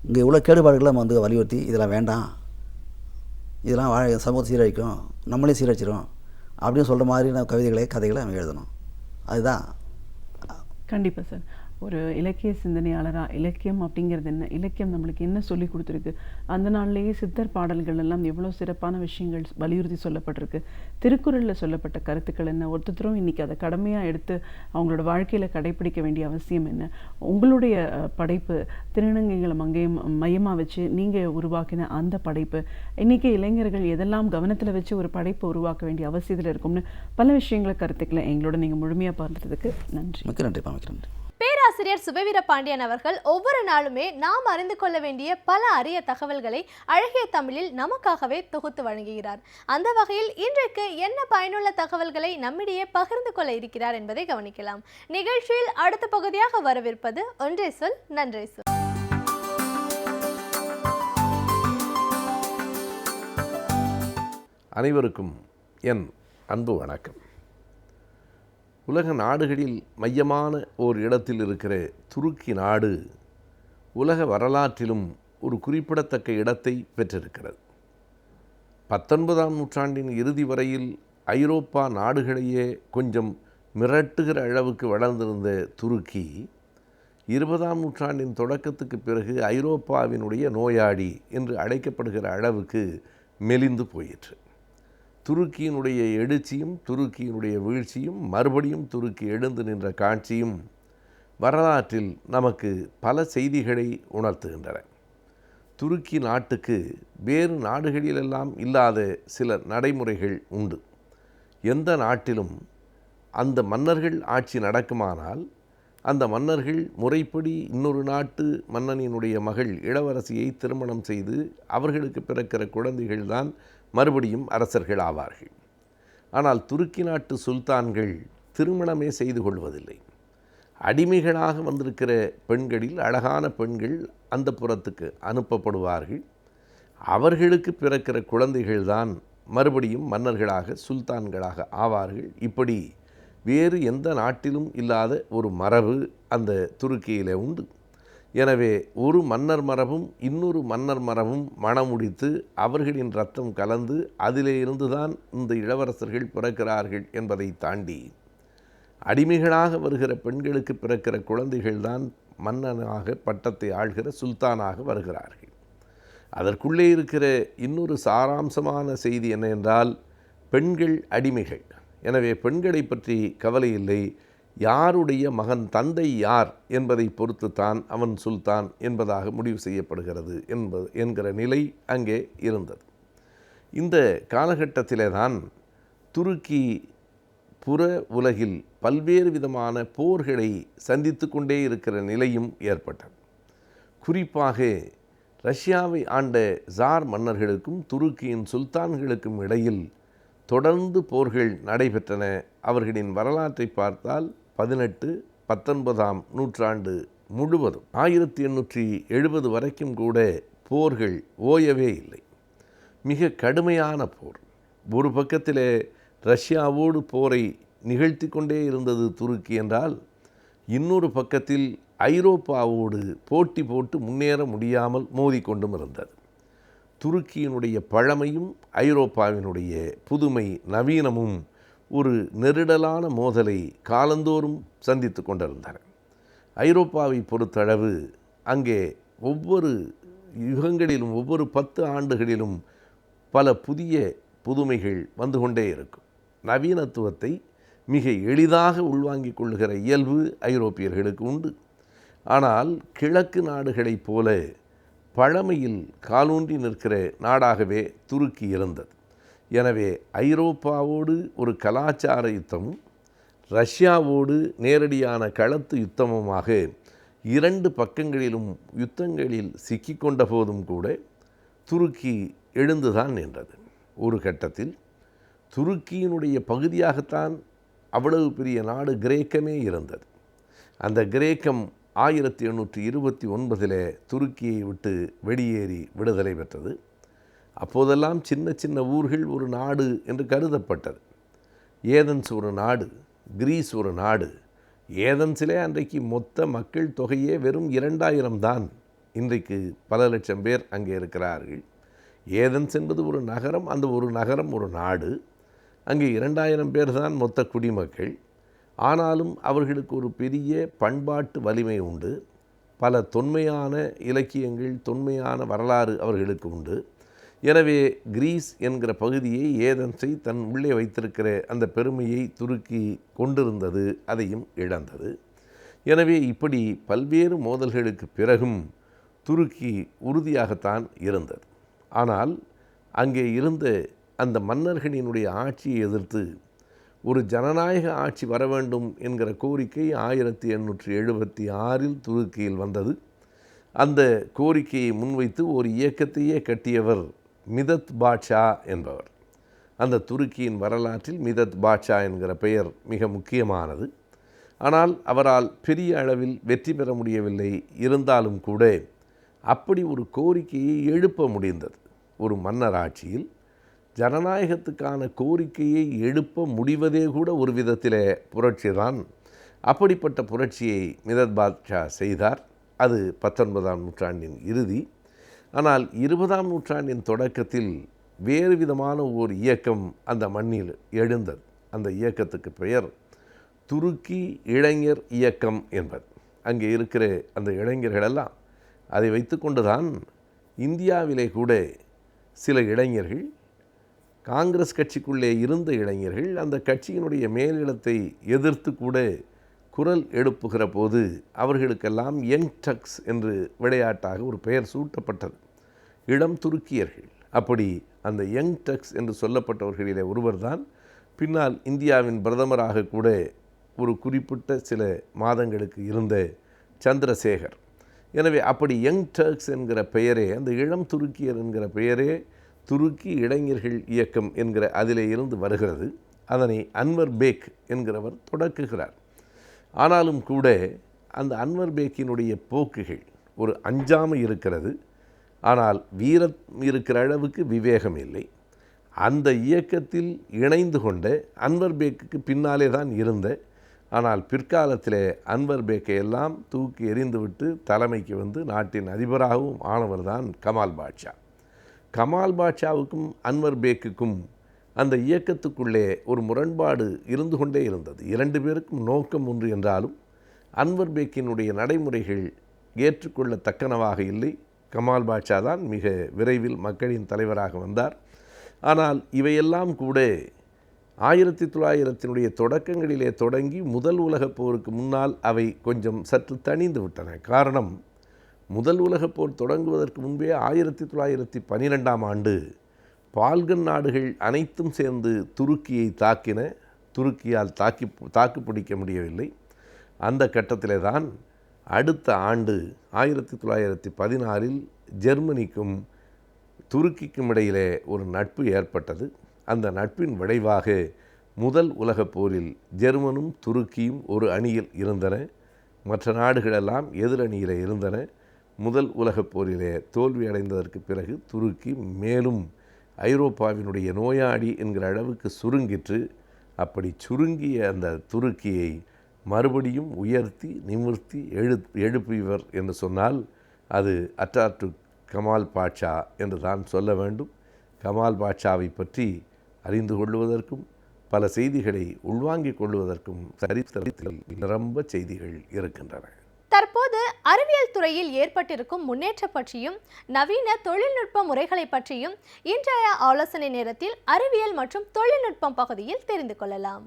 [SPEAKER 5] இங்கே உள்ள கேடுபாடுகளை நம்ம வந்து வலியுறுத்தி இதெல்லாம் வேண்டாம், இதெல்லாம் சமூகத்தை சீரழிக்கும், நம்மளே சீரழிச்சிடும் அப்படின்னு சொல்கிற மாதிரி கவிதைகளை கதைகளை நம்ம எழுதணும். அதுதான்.
[SPEAKER 4] கண்டிப்பாக சார். ஒரு இலக்கிய சிந்தனையாளராக இலக்கியம் அப்படிங்கிறது என்ன, இலக்கியம் நம்மளுக்கு என்ன சொல்லி கொடுத்துருக்கு, அந்த நாள்லேயே சித்தர் பாடல்கள் எல்லாம் எவ்வளோ சிறப்பான விஷயங்கள் வலியுறுத்தி சொல்லப்பட்டிருக்கு, திருக்குறளில் சொல்லப்பட்ட கருத்துக்கள் என்ன, ஒருத்தரும் இன்றைக்கி அதை கடமையாக எடுத்து அவங்களோட வாழ்க்கையில் கடைப்பிடிக்க வேண்டிய அவசியம் என்ன, உங்களுடைய படைப்பு திருநங்கைகளை மையமாக வச்சு நீங்கள் உருவாக்கின அந்த படைப்பு இன்றைக்கி இளைஞர்கள் எதெல்லாம் கவனத்தில் வச்சு ஒரு படைப்பை உருவாக்க வேண்டிய அவசியத்தில் இருக்கும்னு பல விஷயங்களை கருத்துக்களை எங்களோட நீங்கள் முழுமையாக பார்த்துறதுக்கு நன்றி.
[SPEAKER 5] மிக்க நன்றி.
[SPEAKER 1] பேராசிரியர் சுபவீர பாண்டியன் அவர்கள் ஒவ்வொரு நாளுமே நாம் அறிந்து கொள்ள வேண்டிய பல அரிய தகவல்களை அழகிய தமிழில் நமக்காகவே தொகுத்து வழங்குகிறார். அந்த வகையில் இன்றைக்கு என்ன பயனுள்ள தகவல்களை நம்மிடையே பகிர்ந்து கொள்ள இருக்கிறார் என்பதை கவனிக்கலாம். நிகழ்ச்சியில் அடுத்த பகுதியாக வரவிருப்பது ஒன்றே சொல் நன்றே சொல்.
[SPEAKER 6] அனைவருக்கும் என் அன்பு வணக்கம். உலக நாடுகளில் மையமான ஓர் இடத்தில் இருக்கிற துருக்கி நாடு உலக வரலாற்றிலும் ஒரு குறிப்பிடத்தக்க இடத்தை பெற்றிருக்கிறது. 19ஆம் நூற்றாண்டின் இறுதி வரையில் ஐரோப்பா நாடுகளையே கொஞ்சம் மிரட்டுகிற அளவுக்கு வளர்ந்திருந்த துருக்கி 20ஆம் நூற்றாண்டின் தொடக்கத்துக்கு பிறகு ஐரோப்பாவினுடைய நோயாளி என்று அழைக்கப்படுகிற அளவுக்கு மெலிந்து போயிற்று. துருக்கியினுடைய எழுச்சியும் துருக்கியினுடைய வீழ்ச்சியும் மறுபடியும் துருக்கி எழுந்து நின்ற காட்சியும் வரலாற்றில் நமக்கு பல செய்திகளை உணர்த்துகின்றன. துருக்கி நாட்டுக்கு வேறு நாடுகளிலெல்லாம் இல்லாத சில நடைமுறைகள் உண்டு. எந்த நாட்டிலும் அந்த மன்னர்கள் ஆட்சி நடக்குமானால் அந்த மன்னர்கள் முறைப்படி இன்னொரு நாட்டு மன்னனினுடைய மகள் இளவரசியை திருமணம் செய்து அவர்களுக்கு பிறக்கிற குழந்தைகள்தான் மறுபடியும் அரசர்கள் ஆவார்கள். ஆனால் துருக்கி நாட்டு சுல்தான்கள் திருமணமே செய்து கொள்வதில்லை. அடிமைகளாக வந்திருக்கிற பெண்களில் அழகான பெண்கள் அந்த புறத்துக்கு அனுப்பப்படுவார்கள். அவர்களுக்கு பிறக்கிற குழந்தைகள்தான் மறுபடியும் மன்னர்களாக சுல்தான்களாக ஆவார்கள். இப்படி வேறு எந்த நாட்டிலும் இல்லாத ஒரு மரபு அந்த துருக்கியிலே உண்டு. எனவே ஒரு மன்னர் மரபும் இன்னொரு மன்னர் மரபும் மணமுடித்து அவர்களின் இரத்தம் கலந்து அதிலே இருந்துதான் இந்த இளவரசர்கள் பிறக்கிறார்கள் என்பதை தாண்டி அடிமைகளாக வருகிற பெண்களுக்கு பிறக்கிற குழந்தைகள்தான் மன்னனாக பட்டத்தை ஆள்கிற சுல்தானாக வருகிறார்கள். அதற்குள்ளே இருக்கிற இன்னொரு சாராம்சமான செய்தி என்ன என்றால், பெண்கள் அடிமைகள். எனவே பெண்களை பற்றி கவலை இல்லை. யாருடைய மகன் தந்தை யார் என்பதை பொறுத்துத்தான் அவன் சுல்தான் என்பதாக முடிவு செய்யப்படுகிறது என்கிற நிலை அங்கே இருந்தது. இந்த காலகட்டத்திலே தான் துருக்கி புற உலகில் பல்வேறு விதமான போர்களை சந்தித்து கொண்டே இருக்கிற நிலையும் ஏற்பட்டது. குறிப்பாக ரஷ்யாவை ஆண்ட ஜார் மன்னர்களுக்கும் துருக்கியின் சுல்தான்களுக்கும் இடையில் தொடர்ந்து போர்கள் நடைபெற்றன. அவர்களின் வரலாற்றை பார்த்தால் 18, 19ஆம் நூற்றாண்டு முழுவதும் 1870 வரைக்கும் கூட போர்கள் ஓயவே இல்லை. மிக கடுமையான போர். ஒரு பக்கத்திலே ரஷ்யாவோடு போரை நிகழ்த்தி கொண்டே இருந்தது துருக்கி என்றால், இன்னொரு பக்கத்தில் ஐரோப்பாவோடு போட்டி போட்டு முன்னேற முடியாமல் மோதிக்கொண்டும் இருந்தது. துருக்கியினுடைய பழமையும் ஐரோப்பாவினுடைய புதுமை நவீனமும் ஒரு நெருடலான மோதலை காலந்தோறும் சந்தித்து கொண்டிருந்தன. ஐரோப்பாவை பொறுத்தளவு அங்கே ஒவ்வொரு யுகங்களிலும் ஒவ்வொரு 10 ஆண்டுகளிலும் பல புதிய புதுமைகள் வந்து கொண்டே இருக்கும். நவீனத்துவத்தை மிக எளிதாக உள்வாங்கிக் கொள்ளுகிற இயல்பு ஐரோப்பியர்களுக்கு உண்டு. ஆனால் கிழக்கு நாடுகளைப் போல பழமையில் காலூன்றி நிற்கிற நாடாகவே துருக்கி இருந்தது. எனவே ஐரோப்பாவோடு ஒரு கலாச்சார யுத்தமும் ரஷ்யாவோடு நேரடியான களத்து யுத்தமுமாக 2 பக்கங்களிலும் யுத்தங்களில் சிக்கிக்கொண்ட போதும் கூட துருக்கி எழுந்துதான் நின்றது. ஒரு கட்டத்தில் துருக்கியினுடைய பகுதியாகத்தான் அவ்வளவு பெரிய நாடு கிரேக்கமே இருந்தது. அந்த கிரேக்கம் 1829 துருக்கியை விட்டு வெளியேறி விடுதலை பெற்றது. அப்போதெல்லாம் சின்ன சின்ன ஊர்கள் ஒரு நாடு என்று கருதப்பட்டது. ஏதென்ஸ் ஒரு நாடு, கிரீஸ் ஒரு நாடு. ஏதென்ஸிலே அன்றைக்கு மொத்த மக்கள் தொகையே வெறும் 2000 தான். இன்றைக்கு பல லட்சம் பேர் அங்கே இருக்கிறார்கள். ஏதென்ஸ் என்பது ஒரு நகரம், அந்த ஒரு நகரம் ஒரு நாடு. அங்கே 2000 பேர் தான் மொத்த குடிமக்கள். ஆனாலும் அவர்களுக்கு ஒரு பெரிய பண்பாட்டு வலிமை உண்டு. பல தொன்மையான இலக்கியங்கள், தொன்மையான வரலாறு அவர்களுக்கு உண்டு. எனவே கிரீஸ் என்கிற பகுதியை, ஏதென்ஸை தன் உள்ளே வைத்திருக்கிற அந்த பெருமையை துருக்கி கொண்டிருந்தது, அதையும் இழந்தது. எனவே இப்படி பல்வேறு மோதல்களுக்கு பிறகும் துருக்கி உறுதியாகத்தான் இருந்தது. ஆனால் அங்கே இருந்த அந்த மன்னர்களினுடைய ஆட்சியை எதிர்த்து ஒரு ஜனநாயக ஆட்சி வர வேண்டும் என்கிற கோரிக்கை 1876 துருக்கியில் வந்தது. அந்த கோரிக்கையை முன்வைத்து ஒரு இயக்கத்தையே கட்டியவர் மிதத் பாட்ஷா என்பவர். அந்த துருக்கியின் வரலாற்றில் மிதத் பாட்ஷா என்கிற பெயர் மிக முக்கியமானது. ஆனால் அவரால் பெரிய அளவில் வெற்றி பெற முடியவில்லை. இருந்தாலும் கூட அப்படி ஒரு கோரிக்கையை எழுப்ப முடிந்தது. ஒரு மன்னர் ஆட்சியில் ஜனநாயகத்துக்கான கோரிக்கையை எழுப்ப முடிவதே கூட ஒரு விதத்திலே புரட்சி தான். அப்படிப்பட்ட புரட்சியை மிதத் பாட்ஷா செய்தார். அது 19ஆம் நூற்றாண்டின் இறுதி. ஆனால் 20ஆம் நூற்றாண்டின் தொடக்கத்தில் வேறு விதமான ஒரு இயக்கம் அந்த மண்ணில் எழுந்தது. அந்த இயக்கத்துக்கு பெயர் துருக்கி இளைஞர் இயக்கம் என்பது. அங்கே இருக்கிற அந்த இளைஞர்களெல்லாம் அதை வைத்துக்கொண்டு தான் இந்தியாவிலே கூட சில இளைஞர்கள், காங்கிரஸ் கட்சிக்குள்ளே இருந்த இளைஞர்கள், அந்த கட்சியினுடைய மேலிடத்தை எதிர்த்து கூட குரல் எழுப்புகிற போது அவர்களுக்கெல்லாம் யங் டக்ஸ் என்று விளையாட்டாக ஒரு பெயர் சூட்டப்பட்டது. இளம் துருக்கியர்கள். அப்படி அந்த யங் டக்ஸ் என்று சொல்லப்பட்டவர்களிலே ஒருவர்தான் பின்னால் இந்தியாவின் பிரதமராக கூட ஒரு குறிப்பிட்ட சில மாதங்களுக்கு இருந்த சந்திரசேகர். எனவே அப்படி யங் டர்க்ஸ் என்கிற பெயரே, அந்த இளம் துருக்கியர் என்கிற பெயரே துருக்கி இளைஞர்கள் இயக்கம் என்கிற அதிலே இருந்து வருகிறது. அதனை அன்வர் பேக் என்கிறவர் தொடக்குகிறார். ஆனாலும் கூட அந்த அன்வர் பேக்கினுடைய போக்குகள் ஒரு அஞ்சாமை இருக்கிறது. ஆனால் வீரம் இருக்கிற அளவுக்கு விவேகம் இல்லை. அந்த இயக்கத்தில் இணைந்து கொண்ட அன்வர் பேக்குக்கு பின்னாலே தான் இருந்த, ஆனால் பிற்காலத்தில் அன்வர் பேக்கை எல்லாம் தூக்கி எறிந்துவிட்டு தலைமைக்கு வந்து நாட்டின் அதிபராகவும் ஆனவர் தான் கமால் பாட்ஷா. கமால் பாட்ஷாவுக்கும் அன்வர் பேக்குக்கும் அந்த இயக்கத்துக்குள்ளே ஒரு முரண்பாடு இருந்து கொண்டே இருந்தது. இரண்டு பேருக்கும் நோக்கம் ஒன்று என்றாலும் அன்வர் பேக்கினுடைய நடைமுறைகள் ஏற்றுக்கொள்ளத்தக்கனவாக இல்லை. கமால் பாட்ஷா தான் மிக விரைவில் மக்களின் தலைவராக வந்தார். ஆனால் இவையெல்லாம் கூட 1900 தொடக்கங்களிலே தொடங்கி முதல் உலகப் போருக்கு முன்னால் அவை கொஞ்சம் சற்று தணிந்து விட்டன. காரணம், முதல் உலகப் போர் தொடங்குவதற்கு முன்பே 1912ஆம் ஆண்டு பால்கன் நாடுகள் அனைத்தும் சேர்ந்து துருக்கியை தாக்கின. துருக்கியால் தாக்கு பிடிக்க முடியவில்லை. அந்த கட்டத்திலே தான் அடுத்த ஆண்டு 1916இல் ஜெர்மனிக்கும் துருக்கிக்கும் இடையிலே ஒரு நட்பு ஏற்பட்டது. அந்த நட்பின் விளைவாக முதல் உலகப் போரில் ஜெர்மனும் துருக்கியும் ஒரு அணியில் இருந்தன. மற்ற நாடுகளெல்லாம் எதிரணியில் இருந்தன. முதல் உலகப் போரிலே தோல்வி அடைந்ததற்கு பிறகு துருக்கி மேலும் ஐரோப்பாவினுடைய நோயாளி என்கிற அளவுக்கு சுருங்கிற்று. அப்படி சுருங்கிய அந்த துருக்கியை மறுபடியும் உயர்த்தி நிமிர்த்தி எழுப்பியவர் என்று சொன்னால் அது அட்டார்க் கமால் பாட்ஷா என்று தான் சொல்ல வேண்டும். கமால் பாட்ஷாவை பற்றி அறிந்து கொள்வதற்கும் பல செய்திகளை உள்வாங்கிக் கொள்வதற்கும் சரித்திரத்தில் நிரம்ப செய்திகள் இருக்கின்றன.
[SPEAKER 1] தற்போது அறிவியல் துறையில் ஏற்பட்டிருக்கும் முன்னேற்றம் பற்றியும் நவீன தொழில்நுட்ப முறைகளை பற்றியும் இன்றைய ஆலோசனை நேரத்தில் அறிவியல் மற்றும் தொழில்நுட்பம் பகுதியில் தெரிந்து கொள்ளலாம்.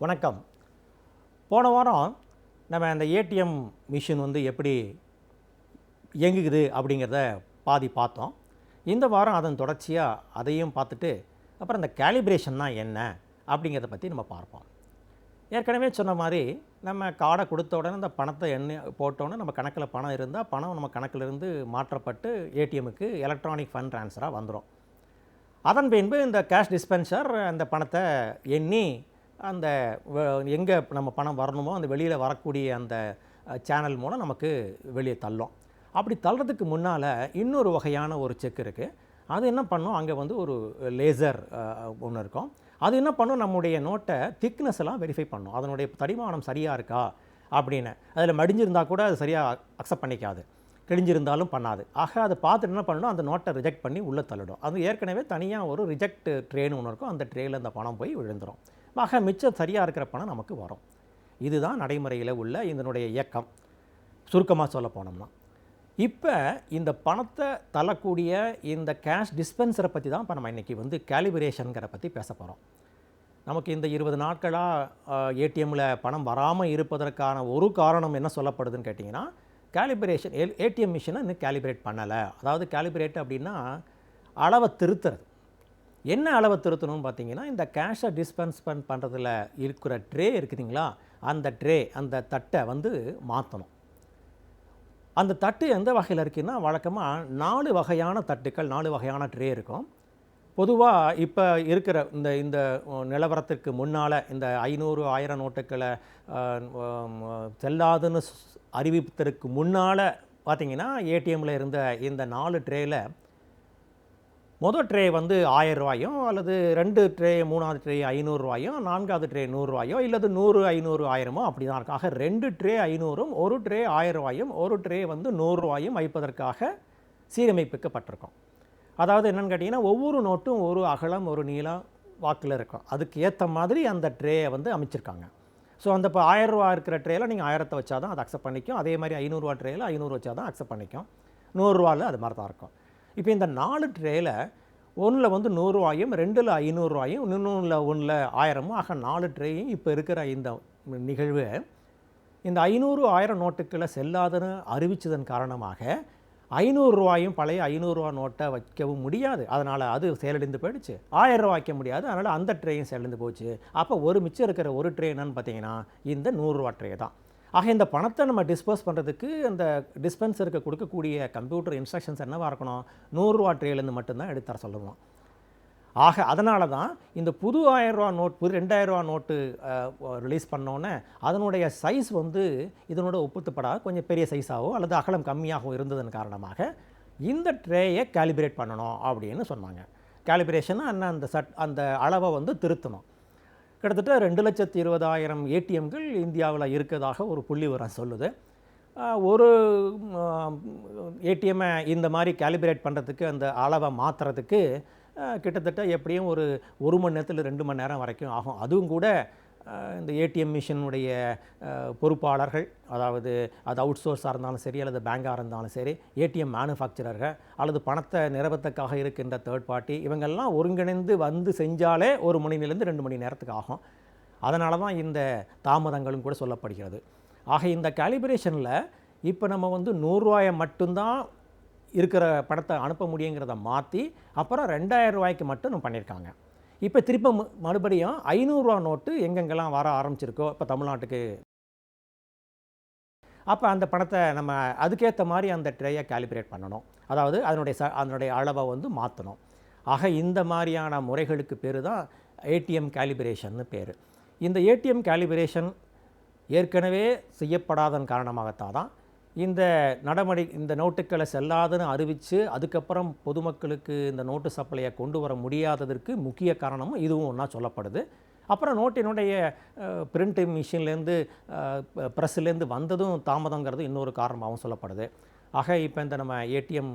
[SPEAKER 7] வணக்கம். போன வாரம் நம்ம அந்த ஏடிஎம் மிஷின் எப்படி இயங்குகுது அப்படிங்கிறத பாதி பார்த்தோம். இந்த வாரம் அதன் தொடர்ச்சியாக அதையும் பார்த்துட்டு அப்புறம் இந்த கேலிப்ரேஷன்னா என்ன அப்படிங்கிறத பற்றி நம்ம பார்ப்போம். ஏற்கனவே சொன்ன மாதிரி நம்ம கார்டை கொடுத்த உடனே அந்த பணத்தை போட்டோன்னே நம்ம கணக்கில் பணம் இருந்தால் பணம் நம்ம கணக்கிலிருந்து மாற்றப்பட்டு ஏடிஎம்முக்கு எலக்ட்ரானிக் ஃபண்ட் ட்ரான்ஸ்ஃபராக வந்துடும். அதன் பின்பு இந்த கேஷ் டிஸ்பென்சர் அந்த பணத்தை எண்ணி அந்த எங்கே நம்ம பணம் வரணுமோ அந்த வெளியில் வரக்கூடிய அந்த சேனல் மூலம் நமக்கு வெளியே தள்ளும். அப்படி தள்ளுறதுக்கு முன்னால் இன்னொரு வகையான ஒரு செக் இருக்குது. அது என்ன பண்ணும், அங்கே ஒரு லேசர் ஒன்று இருக்கும். அது என்ன பண்ணும், நம்முடைய நோட்டை திக்னஸ் எல்லாம் வெரிஃபை பண்ணும். அதனுடைய தடிமானம் சரியாக இருக்கா அப்படின்னு. அதில் மடிஞ்சிருந்தால் கூட அது சரியாக அக்செப்ட் பண்ணிக்காது, கிழிஞ்சிருந்தாலும் பண்ணாது. ஆக அதை பார்த்துட்டு என்ன பண்ணணும், அந்த நோட்டை ரிஜெக்ட் பண்ணி உள்ளே தள்ளிடும். அது ஏற்கனவே தனியாக ஒரு ரிஜெக்ட் ட்ரேன்னு ஒன்று இருக்கும். அந்த ட்ரேயில் அந்த பணம் போய் விழுந்துடும். ஆக மிச்சம் சரியாக இருக்கிற பணம் நமக்கு வரும். இதுதான் நடைமுறையில் உள்ள இதனுடைய இயக்கம். சுருக்கமாக சொல்ல போனோம்னா, இப்போ இந்த பணத்தை தள்ளக்கூடிய இந்த கேஷ் டிஸ்பென்சரை பற்றி தான் இப்போ நம்ம இன்றைக்கி கேலிபிரேஷனுங்கிற பற்றி பேச போகிறோம். நமக்கு இந்த 20 நாட்களாக ஏடிஎம்மில் பணம் வராமல் இருப்பதற்கான ஒரு காரணம் என்ன சொல்லப்படுதுன்னு கேட்டிங்கன்னா, கேலிப்ரேஷன் ஏடிஎம் மிஷினை இன்னும் கேலிப்ரேட் பண்ணலை. அதாவது கேலிப்ரேட் அப்படின்னா அளவை திருத்துறது. என்ன அளவை திருத்தணும்னு பார்த்தீங்கன்னா, இந்த கேஷை டிஸ்பென்ஸ் பண்ணுறதுல இருக்கிற ட்ரே இருக்குதுங்களா, அந்த ட்ரே அந்த தட்டை வந்து மாற்றணும். அந்த தட்டு எந்த வகையில் இருக்குன்னா, வழக்கமாக 4 வகையான தட்டுக்கள் 4 வகையான ட்ரே இருக்கும். பொதுவாக இப்போ இருக்கிற இந்த நிலவரத்திற்கு முன்னால் இந்த 500 1000 நோட்டுக்களை செல்லாதுன்னு அறிவிப்பதற்கு முன்னால் பார்த்தீங்கன்னா, ஏடிஎம்மில் இருந்த இந்த 4 ட்ரேயில் மொதல் ட்ரே வந்து 1000 ரூபாயும், அல்லது 2 ட்ரே 3வது ட்ரே 500 ரூபாயும், 4வது ட்ரே 100 ரூபாயோ, இல்லது 100 500 1000மோ அப்படி தான் இருக்கும். ஆக 2 ட்ரே 500ம் 1 ட்ரே 1000 ரூபாயும் 1 ட்ரே வந்து 100 ரூபாயும் வைப்பதற்காக சீரமைப்பிக்கப்பட்டிருக்கும். அதாவது என்னென்னு கேட்டிங்கன்னா, ஒவ்வொரு நோட்டும் ஒரு அகலம் ஒரு நீளம் வாக்கில் இருக்கும். அதுக்கு ஏற்ற மாதிரி அந்த ட்ரேயை வந்து அமைச்சிருக்காங்க. ஸோ அந்த இப்போ 1000 ரூபா இருக்கிற ட்ரேயில் நீங்கள் 1000 வச்சா தான் அது அக்செப்ட் பண்ணிக்கும். அதே மாதிரி 500 ரூபா ட்ரேயில் 500 வச்சா தான் அக்செப்ட் பண்ணிக்கும். 100 ரூபாயில் அது மாதிரி தான் இருக்கும். இப்போ இந்த 4 ட்ரேயில் ஒன்றில் வந்து 100 ரூபாயும், 2ல் 500 ரூபாயும், இன்னொன்றில் 1ல் 1000மும், ஆக 4 ட்ரேயும் இப்போ இருக்கிற இந்த நிகழ்வு இந்த 500 1000 நோட்டுக்களை செல்லாதுன்னு அறிவித்ததன் காரணமாக 500 ரூபாயும் பழைய 500 ரூபா நோட்டை வைக்கவும் முடியாது. அதனால் அது செயலிழந்து போயிடுச்சு. 1000 ரூபா வைக்க முடியாது. அதனால் அந்த ட்ரேயும் செயலிழந்து போச்சு. அப்போ மிச்சம் இருக்கிற ஒரு ட்ரே என்னன்னு பார்த்தீங்கன்னா, இந்த 100 ரூபா ட்ரே தான். ஆக இந்த பணத்தை நம்ம டிஸ்போஸ் பண்ணுறதுக்கு அந்த டிஸ்பென்சருக்கு கொடுக்கக்கூடிய கம்ப்யூட்டர் இன்ஸ்ட்ரக்ஷன்ஸ் என்னவாக இருக்கணும், 100 ரூபா ட்ரேலேருந்து மட்டும்தான் எடுத்து தர சொல்லணும். ஆக அதனால தான் இந்த புது 1000 ரூபா நோட், புது 2000 ரூபா நோட்டு ரிலீஸ் பண்ணோன்னே அதனுடைய சைஸ் வந்து இதனோட ஒப்புத்துப்படாத கொஞ்சம் பெரிய சைஸாகவோ அல்லது அகலம் கம்மியாகவும் இருந்ததன் காரணமாக இந்த ட்ரேயை கேலிப்ரேட் பண்ணணும் அப்படின்னு சொன்னாங்க. கேலிப்ரேஷன் அந்த அளவை வந்து திருத்தணும். கிட்டத்தட்ட 2,20,000 ஏடிஎம்கள் இந்தியாவில் இருக்கிறதாக ஒரு புள்ளிவிவரம் சொல்லுது. ஒரு ஏடிஎம்மை இந்த மாதிரி கேலிப்ரேட் பண்ணுறதுக்கு அந்த அளவை மாற்றுறதுக்கு கிட்டத்தட்ட எப்படியும் ஒரு மணி நேரத்தில் 2 மணி நேரம் வரைக்கும் ஆகும். அதுவும் கூட இந்த ஏடிஎம் மிஷினுடைய பொறுப்பாளர்கள், அதாவது அது அவுட் சோர்ஸாக இருந்தாலும் சரி அல்லது பேங்காக இருந்தாலும் சரி, ஏடிஎம் மேனுஃபேக்சரர்கள் அல்லது பணத்தை நிரப்பத்துக்காக இருக்கின்ற தேர்ட் பார்ட்டி, இவங்கெல்லாம் ஒருங்கிணைந்து வந்து செஞ்சாலே 1 மணிலேருந்து 2 மணி நேரத்துக்கு ஆகும். அதனால தான் இந்த தாமதங்களும் கூட சொல்லப்படுகிறது. ஆக இந்த கேலிப்ரேஷனில் இப்போ நம்ம வந்து 100 ரூபாயை மட்டும்தான் இருக்கிற பணத்தை அனுப்ப முடியுங்கிறத மாற்றி அப்புறம் 2000 ரூபாய்க்கு மட்டும் நம்ம பண்ணியிருக்காங்க. இப்போ திரும்ப மறுபடியும் 500 ரூபா நோட்டு எங்கெங்கெல்லாம் வர ஆரம்பிச்சிருக்கோ இப்போ தமிழ்நாட்டுக்கு, அப்போ அந்த பணத்தை நம்ம அதுக்கேற்ற மாதிரி அந்த ட்ரேயை கேலிப்ரேட் பண்ணணும். அதாவது அதனுடைய அளவை வந்து மாற்றணும். ஆக இந்த மாதிரியான முறைகளுக்கு பேர் தான் ஏடிஎம் கேலிப்ரேஷன்னு பேர். இந்த ஏடிஎம் கேலிப்ரேஷன் ஏற்கனவே செய்யப்படாதன் காரணமாகத்தான் தான் இந்த நோட்டுக்களை செல்லாதுன்னு அறிவித்து அதுக்கப்புறம் பொதுமக்களுக்கு இந்த நோட்டு சப்ளையை கொண்டு வர முடியாததற்கு முக்கிய காரணமும் இதுவும் ஒன்றா சொல்லப்படுது. அப்புறம் நோட்டினுடைய பிரிண்டிங் மிஷின்லேருந்து ப்ரெஸ்லேருந்து வந்ததும் தாமதங்கிறது இன்னொரு காரணமாகவும் சொல்லப்படுது. ஆக இப்போ இந்த நம்ம ஏடிஎம்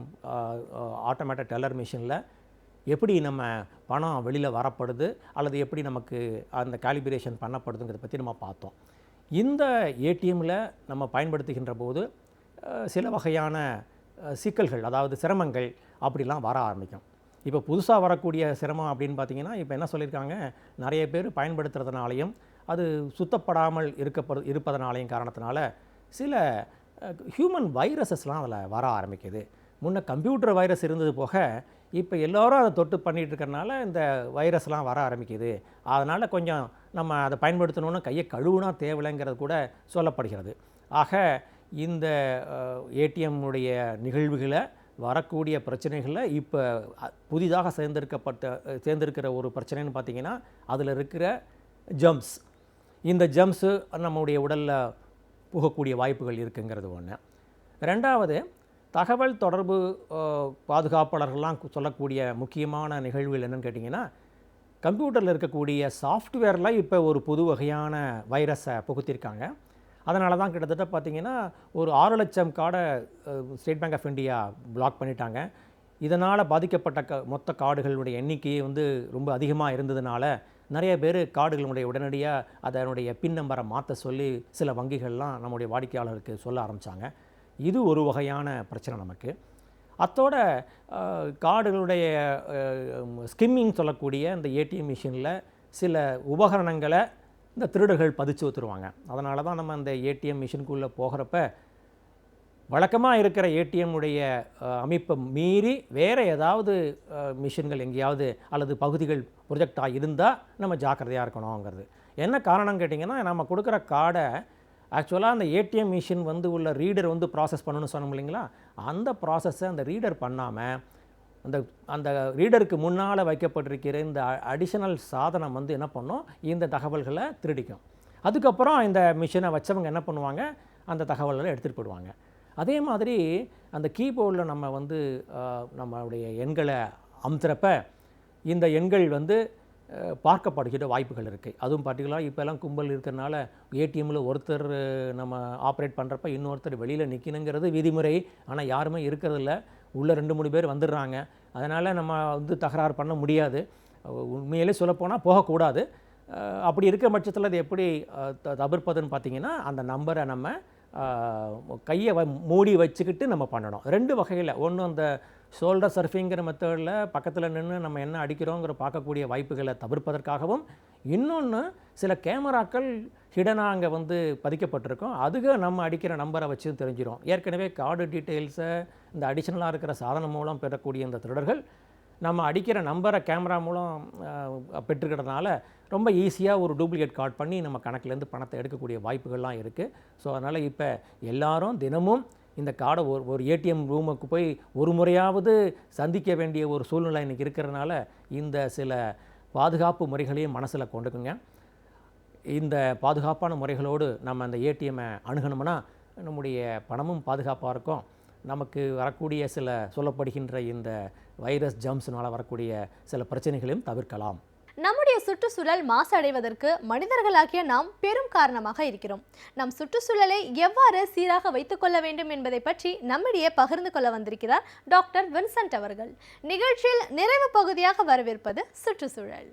[SPEAKER 7] ஆட்டோமேட்டிக் டெல்லர் மிஷினில் எப்படி நம்ம பணம் வெளியில் வரப்படுது அல்லது எப்படி நமக்கு அந்த கேலிப்ரேஷன் பண்ணப்படுதுங்கிறத பற்றி நம்ம பார்த்தோம். இந்த ஏடிஎம்மில் நம்ம பயன்படுத்துகின்ற போது சில வகையான சிக்கல்கள், அதாவது சிரமங்கள் அப்படிலாம் வர ஆரம்பிக்கும். இப்போ புதுசாக வரக்கூடிய சிரமம் அப்படின்னு பார்த்தீங்கன்னா, இப்போ என்ன சொல்லியிருக்காங்க, நிறைய பேர் பயன்படுத்துறதுனாலையும் அது சுத்தப்படாமல் இருப்பதனாலையும் காரணத்தினால சில ஹியூமன் வைரஸஸ்லாம் அதில் வர ஆரம்பிக்குது. முன்ன கம்ப்யூட்டர் வைரஸ் இருந்தது போக இப்போ எல்லோரும் அதை தொட்டு பண்ணிகிட்டு இருக்கிறனால இந்த வைரஸ்லாம் வர ஆரம்பிக்குது. அதனால் கொஞ்சம் நம்ம அதை பயன்படுத்தணுன்னு கையை கழுவுனா தேவையில்லைங்கிறது கூட சொல்லப்படுகிறது. ஆக இந்த ஏடிஎம்முடைய நிகழ்வுகளை வரக்கூடிய பிரச்சனைகளில் இப்போ புதிதாக சேர்ந்திருக்கிற ஒரு பிரச்சனைன்னு பார்த்திங்கன்னா, அதில் இருக்கிற ஜம்ஸ். இந்த ஜம்ஸு நம்முடைய உடலில் புகக்கூடிய வாய்ப்புகள் இருக்குங்கிறது ஒன்று. ரெண்டாவது, தகவல் தொடர்பு பாதுகாப்பாளர்கள்லாம் சொல்லக்கூடிய முக்கியமான நிகழ்வுகள் என்னென்னு கேட்டிங்கன்னா, கம்ப்யூட்டரில் இருக்கக்கூடிய சாஃப்ட்வேரில் இப்போ ஒரு புது வகையான வைரஸை புகுத்திருக்காங்க. அதனால தான் கிட்டத்தட்ட பார்த்திங்கன்னா ஒரு 6 லட்சம் கார்டை State Bank of India block பண்ணிட்டாங்க. இதனால் பாதிக்கப்பட்ட மொத்த கார்டுகளுடைய எண்ணிக்கையை வந்து ரொம்ப அதிகமாக இருந்ததுனால நிறைய பேர் கார்டுகளுடைய உடனடியாக அதனுடைய பின் நம்பரை மாற்ற சொல்லி சில வங்கிகள்லாம் நம்முடைய வாடிக்கையாளருக்கு சொல்ல ஆரம்பித்தாங்க. இது ஒரு வகையான பிரச்சனை நமக்கு. அத்தோட கார்டுகளுடைய ஸ்கிம்மிங் சொல்லக்கூடிய இந்த ஏடிஎம் மிஷினில் சில உபகரணங்களை இந்த திருடர்கள் பதிச்சு வச்சுருவாங்க. அதனால தான் நம்ம அந்த ஏடிஎம் மிஷினுக்குள்ளே போகிறப்ப வழக்கமாக இருக்கிற ஏடிஎம்முடைய அமைப்பை மீறி வேறு ஏதாவது மிஷின்கள் எங்கேயாவது அல்லது பகுதிகள் ப்ரொஜெக்டாக இருந்தால் நம்ம ஜாக்கிரதையாக இருக்கணுங்கிறது. என்ன காரணம் கேட்டிங்கன்னா, நம்ம கொடுக்குற கார்டை ஆக்சுவலாக அந்த ஏடிஎம் மிஷின் வந்து உள்ள ரீடர் வந்து ப்ராசஸ் பண்ணணும்னு சொன்னோம் இல்லைங்களா, அந்த ப்ராசஸை அந்த ரீடர் பண்ணாமல் அந்த அந்த ரீடருக்கு முன்னால் வைக்கப்பட்டிருக்கிற இந்த அடிஷனல் சாதனம் வந்து என்ன பண்ணும், இந்த தகவல்களை திருடிக்கும். அதுக்கப்புறம் இந்த மிஷினை வச்சவங்க என்ன பண்ணுவாங்க, அந்த தகவல்களை எடுத்துகிட்டு போயிடுவாங்க. அதே மாதிரி அந்த கீபோர்டில் நம்ம வந்து நம்மளுடைய எண்களை அமுத்துறப்ப இந்த எண்கள் வந்து பார்க்கப்படுகிற வாய்ப்புகள் இருக்குது. அதுவும் பார்த்திங்களாக இப்போல்லாம் கும்பல் இருக்கிறனால ஏடிஎம்மில் ஒருத்தர் நம்ம ஆப்ரேட் பண்ணுறப்ப இன்னொருத்தர் வெளியில் நிற்கணுங்கிறது விதிமுறை. ஆனால் யாருமே இருக்கிறதில்ல, உள்ளே 2-3 பேர் வந்துடுறாங்க. அதனால் நம்ம வந்து தகராறு பண்ண முடியாது. உண்மையிலே சொல்லப்போனால் போகக்கூடாது. அப்படி இருக்கிற பட்சத்தில் அது எப்படி தவிர்ப்பதுன்னு பார்த்திங்கன்னா, அந்த நம்பரை நம்ம கையை மூடி வச்சுக்கிட்டு நம்ம பண்ணணும். 2 வகையில். ஒன்று அந்த ஷோல்டர் சர்ஃபிங்கிற மெத்தடில் பக்கத்தில் நின்று நம்ம என்ன அடிக்கிறோங்கிற பார்க்கக்கூடிய வாய்ப்புகளை தவிர்ப்பதற்காகவும், இன்னொன்று சில கேமராக்கள் ஹிடனாக அங்கே வந்து பதிக்கப்பட்டிருக்கோம். அதுக்கு நம்ம அடிக்கிற நம்பரை வச்சு தெரிஞ்சிடும். ஏற்கனவே கார்டு டீட்டெயில்ஸை இந்த அடிஷ்னலாக இருக்கிற சாதனம் மூலம் பெறக்கூடிய இந்த திருடர்கள் நம்ம அடிக்கிற நம்பரை கேமரா மூலம் பெற்றுக்கிறதுனால ரொம்ப ஈஸியாக ஒரு டூப்ளிகேட் கார்டு பண்ணி நம்ம கணக்கிலேருந்து பணத்தை எடுக்கக்கூடிய வாய்ப்புகள்லாம் இருக்குது. ஸோ அதனால் இப்போ எல்லாரும் தினமும் இந்த கார்டை ஒரு ஏடிஎம் ரூமுக்கு போய் ஒரு முறையாவது சந்திக்க வேண்டிய ஒரு சூழ்நிலை இன்றைக்கி இருக்கிறதுனால இந்த சில பாதுகாப்பு முறைகளையும் மனசில் கொண்டுக்குங்க. இந்த பாதுகாப்பான முறைகளோடு நம்ம அந்த ஏடிஎம்மை அணுகணும்னா நம்முடைய பணமும் பாதுகாப்பாக இருக்கும். நமக்கு வரக்கூடிய சில சொல்லப்படுகின்ற இந்த வைரஸ் ஜம்ப்ஸ்னால் வரக்கூடிய சில பிரச்சனைகளையும் தவிர்க்கலாம்.
[SPEAKER 1] நம்முடைய சுற்றுச்சூழல் மாசடைவதற்கு மனிதர்களாகிய நாம் பெரும் காரணமாக இருக்கிறோம். நம் சுற்றுச்சூழலை எவ்வாறு சீராக வைத்துக்கொள்ள வேண்டும் என்பதை பற்றி நம்மிடையே பகிர்ந்து கொள்ள வந்திருக்கிறார் டாக்டர் வின்சென்ட் அவர்கள். நிகழ்ச்சியில் நிறைவு பகுதியாக வரவேற்பது சுற்றுச்சூழல்.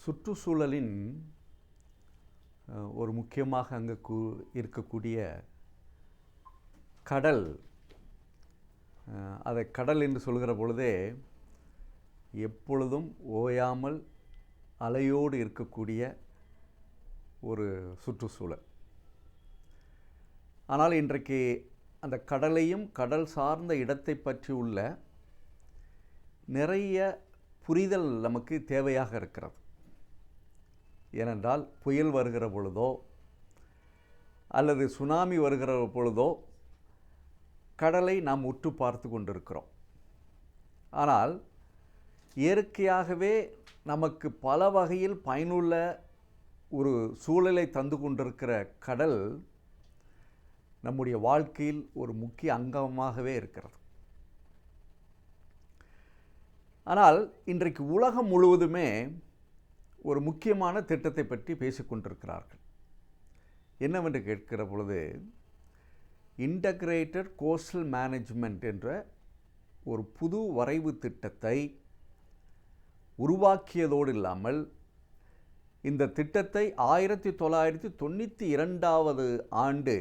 [SPEAKER 8] சுற்றுச்சூழலின் ஒரு முக்கியமாக அங்கே இருக்கக்கூடிய கடல், அதை கடல் என்று சொல்கிற பொழுதே எப்பொழுதும் ஓயாமல் அலையோடு இருக்கக்கூடிய ஒரு சுற்றுச்சூழல். ஆனால் இன்றைக்கு அந்த கடலையும் கடல் சார்ந்த இடத்தை பற்றி உள்ள நிறைய புரிதல் நமக்கு தேவையாக இருக்கிறது. ஏனென்றால் புயல் வருகிற பொழுதோ அல்லது சுனாமி வருகிற பொழுதோ கடலை நாம் உற்று பார்த்து கொண்டிருக்கிறோம். ஆனால் இயற்கையாகவே நமக்கு பல வகையில் பயனுள்ள ஒரு சூழலை தந்து கொண்டிருக்கிற கடல் நம்முடைய வாழ்க்கையில் ஒரு முக்கிய அங்கமாகவே இருக்கிறது. ஆனால் இன்றைக்கு உலகம் முழுவதுமே ஒரு முக்கியமான திட்டத்தை பற்றி பேசிக்கொண்டிருக்கிறார்கள். என்னவென்று கேட்கிற பொழுது இன்டகிரேட்டட் கோஸ்டல் மேனேஜ்மெண்ட் என்ற ஒரு புது வரைவு திட்டத்தை உருவாக்கியதோடு இல்லாமல் இந்த திட்டத்தை 1992 ஆண்டு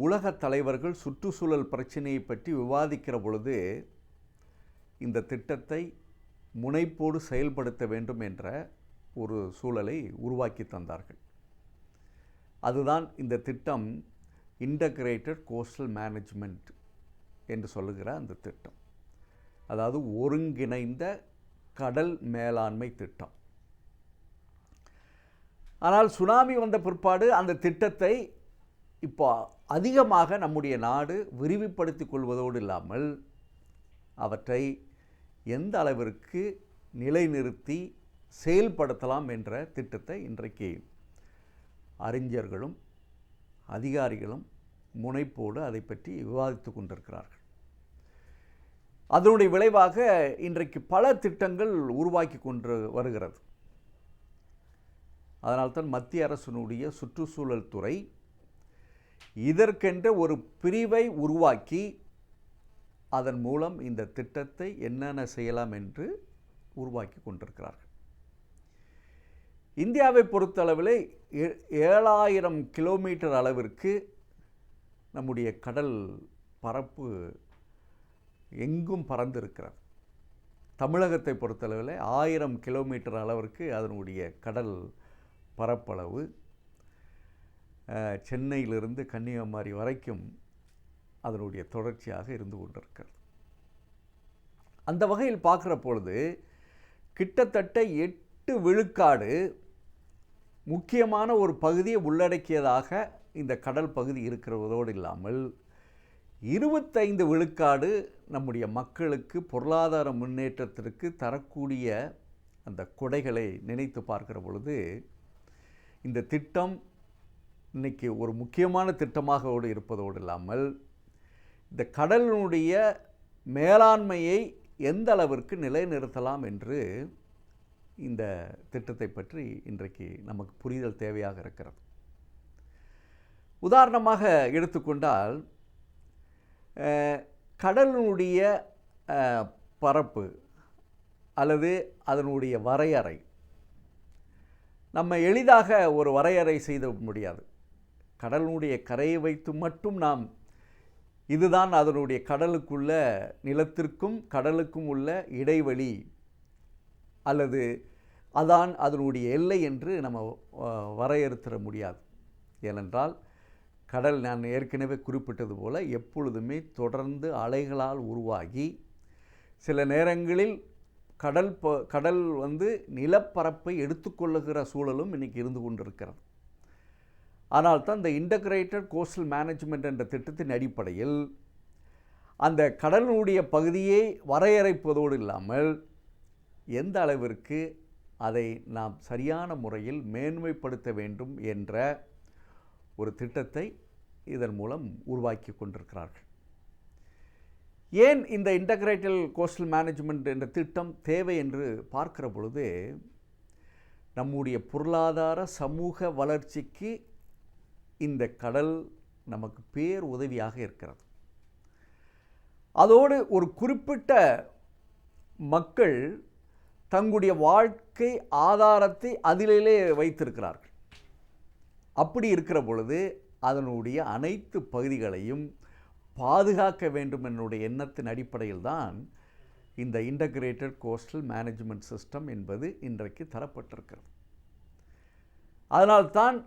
[SPEAKER 8] உலக தலைவர்கள் சுற்றுச்சூழல் பிரச்சனையை பற்றி விவாதிக்கிற பொழுது இந்த திட்டத்தை முனைப்போடு செயல்படுத்த வேண்டும் என்ற ஒரு சூழலை உருவாக்கி தந்தார்கள். அதுதான் இந்த திட்டம் இன்டகிரேட்டட் கோஸ்டல் மேனேஜ்மெண்ட் என்று சொல்லுகிற அந்த திட்டம். அதாவது ஒருங்கிணைந்த கடல் மேலாண்மை திட்டம். ஆனால் சுனாமி வந்த பிற்பாடு அந்த திட்டத்தை இப்போ அதிகமாக நம்முடைய நாடு விரிவுபடுத்திக் கொள்வதோடு இல்லாமல் அவற்றை எந்த அளவிற்கு நிலைநிறுத்தி செயல்படுத்தலாம் என்ற திட்டத்தை இன்றைக்கு அறிஞர்களும் அதிகாரிகளும் முனைப்போடு அதை பற்றி விவாதித்து கொண்டிருக்கிறார்கள். அதனுடைய விளைவாக இன்றைக்கு பல திட்டங்கள் உருவாக்கி கொண்டு வருகிறது. அதனால்தான் மத்திய அரசினுடைய சுற்றுச்சூழல் துறை இதற்கென்ற ஒரு பிரிவை உருவாக்கி அதன் மூலம் இந்த திட்டத்தை என்னென்ன செய்யலாம் என்று உருவாக்கி கொண்டிருக்கிறார்கள். இந்தியாவை பொறுத்தளவில் 7000 கிலோமீட்டர் அளவிற்கு நம்முடைய கடல் பரப்பு எங்கும் பறந்திருக்கிறது. தமிழகத்தை பொறுத்தளவில் 1000 கிலோமீட்டர் அளவிற்கு அதனுடைய கடல் பரப்பளவு. சென்னையிலிருந்து கன்னியாகுமரி வரைக்கும் அதனுடைய தொடர்ச்சியாக இருந்து கொண்டிருக்கிறது. அந்த வகையில் பார்க்குற பொழுது கிட்டத்தட்ட 8 விழுக்காடு முக்கியமான ஒரு பகுதியை உள்ளடக்கியதாக இந்த கடல் பகுதி இருக்கிறதோடு இல்லாமல் 25 விழுக்காடு நம்முடைய மக்களுக்கு பொருளாதார முன்னேற்றத்திற்கு தரக்கூடிய அந்த கொடைகளை நினைத்து பார்க்கிற பொழுது இந்த திட்டம் இன்றைக்கி ஒரு முக்கியமான திட்டமாக இருப்பதோடு இல்லாமல் இந்த கடலினுடைய மேலாண்மையை எந்த அளவிற்கு நிலைநிறுத்தலாம் என்று இந்த திட்டத்தை பற்றி இன்றைக்கு நமக்கு புரிதல் தேவையாக இருக்கிறது. உதாரணமாக எடுத்துக்கொண்டால் கடலினுடைய பரப்பு அல்லது அதனுடைய வரையறை நம்ம எளிதாக ஒரு வரையறை செய்த முடியாது. கடலினுடைய கரையை வைத்து மட்டும் நாம் இதுதான் அதனுடைய கடலுக்குள்ள நிலத்திற்கும் கடலுக்கும் உள்ள இடைவெளி அல்லது அதான் அதனுடைய எல்லை என்று நம்ம வரையறுத்திட முடியாது. ஏனென்றால் கடல் நான் ஏற்கனவே குறிப்பிட்டது போல எப்பொழுதுமே தொடர்ந்து அலைகளால் உருவாகி சில நேரங்களில் கடல் நிலப்பரப்பை எடுத்துக்கொள்ளுகிற சூழலும் இன்றைக்கி இருந்து கொண்டிருக்கிறது. ஆனால் தான் இந்த இன்டகிரேட்டட் கோஸ்டல் மேனேஜ்மெண்ட் என்ற திட்டத்தின் அடிப்படையில் அந்த கடலினுடைய பகுதியை வரையறைப்பதோடு இல்லாமல் எந்த அளவிற்கு அதை நாம் சரியான முறையில் மேன்மைப்படுத்த வேண்டும் என்ற ஒரு திட்டத்தை இதன் மூலம் உருவாக்கி கொண்டிருக்கிறார்கள். ஏன் இந்த இன்டகிரேட்டட் கோஸ்டல் மேனேஜ்மெண்ட் என்ற திட்டம் தேவை என்று பார்க்கிற பொழுது நம்முடைய பொருளாதார சமூக வளர்ச்சிக்கு இந்த கடல் நமக்கு பேர் உதவியாக இருக்கிறது. அதோடு ஒரு குறிப்பிட்ட மக்கள் தங்களுடைய வாழ்க்கை ஆதாரத்தை அதிலே வைத்திருக்கிறார்கள். அப்படி இருக்கிற பொழுது அதனுடைய அனைத்து பகுதிகளையும் பாதுகாக்க வேண்டும் என்னுடைய எண்ணத்தின் அடிப்படையில் தான் இந்த இன்டகிரேட்டட் கோஸ்டல் மேனேஜ்மெண்ட் சிஸ்டம் என்பது இன்றைக்கு தரப்பட்டிருக்கிறது. அதனால்தான்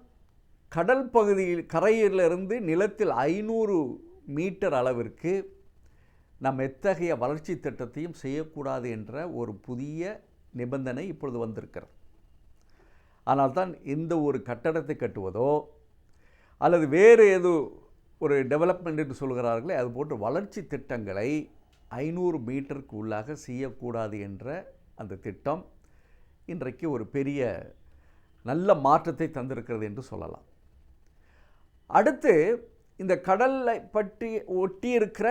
[SPEAKER 8] கடல் பகுதியில் கரையிலிருந்து நிலத்தில் 500 மீட்டர் அளவிற்கு நாம் எத்தகைய வளர்ச்சி திட்டத்தையும் செய்யக்கூடாது என்ற ஒரு புதிய நிபந்தனை இப்பொழுது வந்திருக்கிறது. ஆனால் தான் இந்த ஒரு கட்டடத்தை கட்டுவதோ அல்லது வேறு ஏதோ ஒரு டெவலப்மெண்ட் என்று சொல்கிறார்களே அது போன்ற வளர்ச்சி திட்டங்களை 500 மீட்டருக்கு உள்ளாக செய்யக்கூடாது என்ற அந்த திட்டம் இன்றைக்கு ஒரு பெரிய நல்ல மாற்றத்தை தந்திருக்கிறது என்று சொல்லலாம். அடுத்து இந்த கடலை பற்றி ஒட்டியிருக்கிற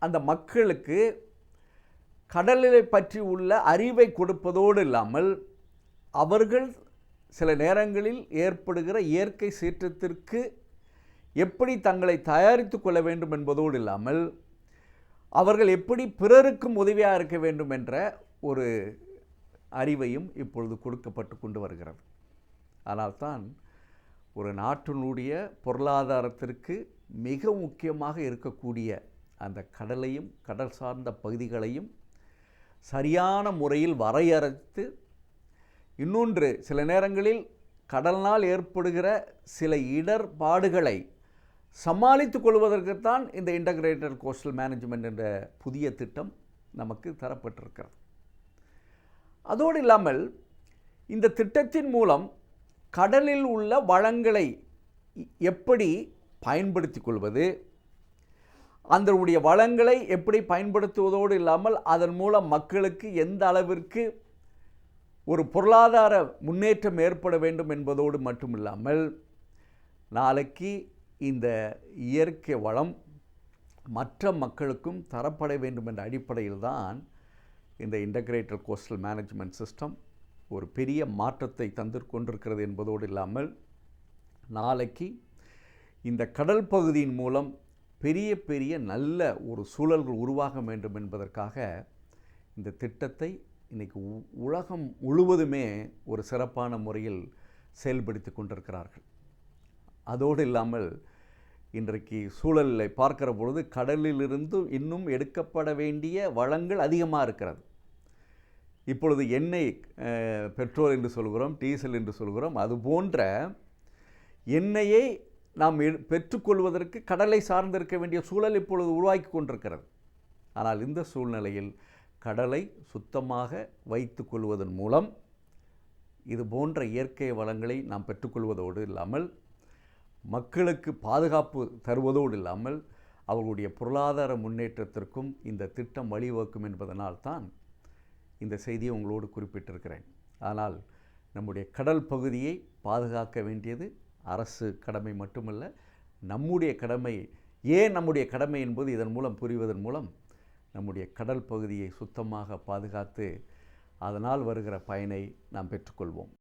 [SPEAKER 8] அந்த மக்களுக்கு கடலை பற்றி உள்ள அறிவை கொடுப்பதோடு இல்லாமல் அவர்கள் சில நேரங்களில் ஏற்படுகிற இயற்கை சீற்றத்திற்கு எப்படி தங்களை தயாரித்து கொள்ள வேண்டும் என்பதோடு இல்லாமல் அவர்கள் எப்படி பிறருக்கும் உதவியாக இருக்க வேண்டும் என்ற ஒரு அறிவையும் இப்பொழுது கொடுக்கப்பட்டு கொண்டு வருகிறது. ஆனால்தான் ஒரு நாட்டினுடைய பொருளாதாரத்திற்கு மிக முக்கியமாக இருக்கக்கூடிய அந்த கடலையும் கடல் சார்ந்த பகுதிகளையும் சரியான முறையில் வரையறுத்து இன்னொன்று சில நேரங்களில் கடலினால் ஏற்படுகிற சில இடர்பாடுகளை சமாளித்து கொள்வதற்குத்தான் இந்த இன்டகிரேட்டட் கோஸ்டல் மேனேஜ்மெண்ட் என்ற புதிய திட்டம் நமக்கு தரப்பட்டிருக்கிறது. அதோடு இல்லாமல் இந்த திட்டத்தின் மூலம் கடலில் உள்ள வளங்களை எப்படி பயன்படுத்தி கொள்வது, அதனுடைய வளங்களை எப்படி பயன்படுத்துவதோடு இல்லாமல் அதன் மூலம் மக்களுக்கு எந்த அளவிற்கு ஒரு பொருளாதார முன்னேற்றம் ஏற்பட வேண்டும் என்பதோடு மட்டுமில்லாமல் நாளைக்கு இந்த இயற்கை வளம் மற்ற மக்களுக்கும் தரப்பட வேண்டும் என்ற அடிப்படையில் தான் இந்த இன்டகிரேட்டட் கோஸ்டல் மேனேஜ்மெண்ட் சிஸ்டம் ஒரு பெரிய மாற்றத்தை தந்து கொண்டிருக்கிறது என்பதோடு இல்லாமல் நாளைக்கு இந்த கடல் பகுதியின் மூலம் பெரிய பெரிய நல்ல ஒரு சூழல்கள் உருவாக வேண்டும் என்பதற்காக இந்த திட்டத்தை இன்றைக்கி உலகம் முழுவதுமே ஒரு சிறப்பான முறையில் செயல்படுத்தி கொண்டிருக்கிறார்கள். அதோடு இல்லாமல் இன்றைக்கு சூழலை பார்க்கிற பொழுது கடலிலிருந்து இன்னும் எடுக்கப்பட வேண்டிய வளங்கள் அதிகமாக இருக்கிறது. இப்பொழுது எண்ணெய் பெட்ரோல் என்று சொல்கிறோம், டீசல் என்று சொல்கிறோம். அது போன்ற எண்ணெயை நாம் பெற்றுக்கொள்வதற்கு கடலை சார்ந்திருக்க வேண்டிய சூழல் இப்பொழுது உருவாக்கி கொண்டிருக்கிறது. ஆனால் இந்த சூழ்நிலையில் கடலை சுத்தமாக வைத்து கொள்வதன் மூலம் இது போன்ற இயற்கை வளங்களை நாம் பெற்றுக்கொள்வதோடு இல்லாமல் மக்களுக்கு பாதுகாப்பு தருவதோடு இல்லாமல் அவர்களுடைய பொருளாதார முன்னேற்றத்திற்கும் இந்த திட்டம் வழிவகுக்கும் என்பதனால்தான் இந்த செய்தியை உங்களோடு குறிப்பிட்டிருக்கிறேன். ஆனால் நம்முடைய கடல் பகுதியை பாதுகாக்க வேண்டியது அரசு கடமை மட்டுமல்ல, நம்முடைய கடமை. ஏன் நம்முடைய கடமை என்பது இதன் மூலம் புரிவதன் மூலம் நம்முடைய கடல் பகுதியை சுத்தமாக பாதுகாத்து அதனால் வருகிற பயனை நாம் பெற்றுக்கொள்வோம்.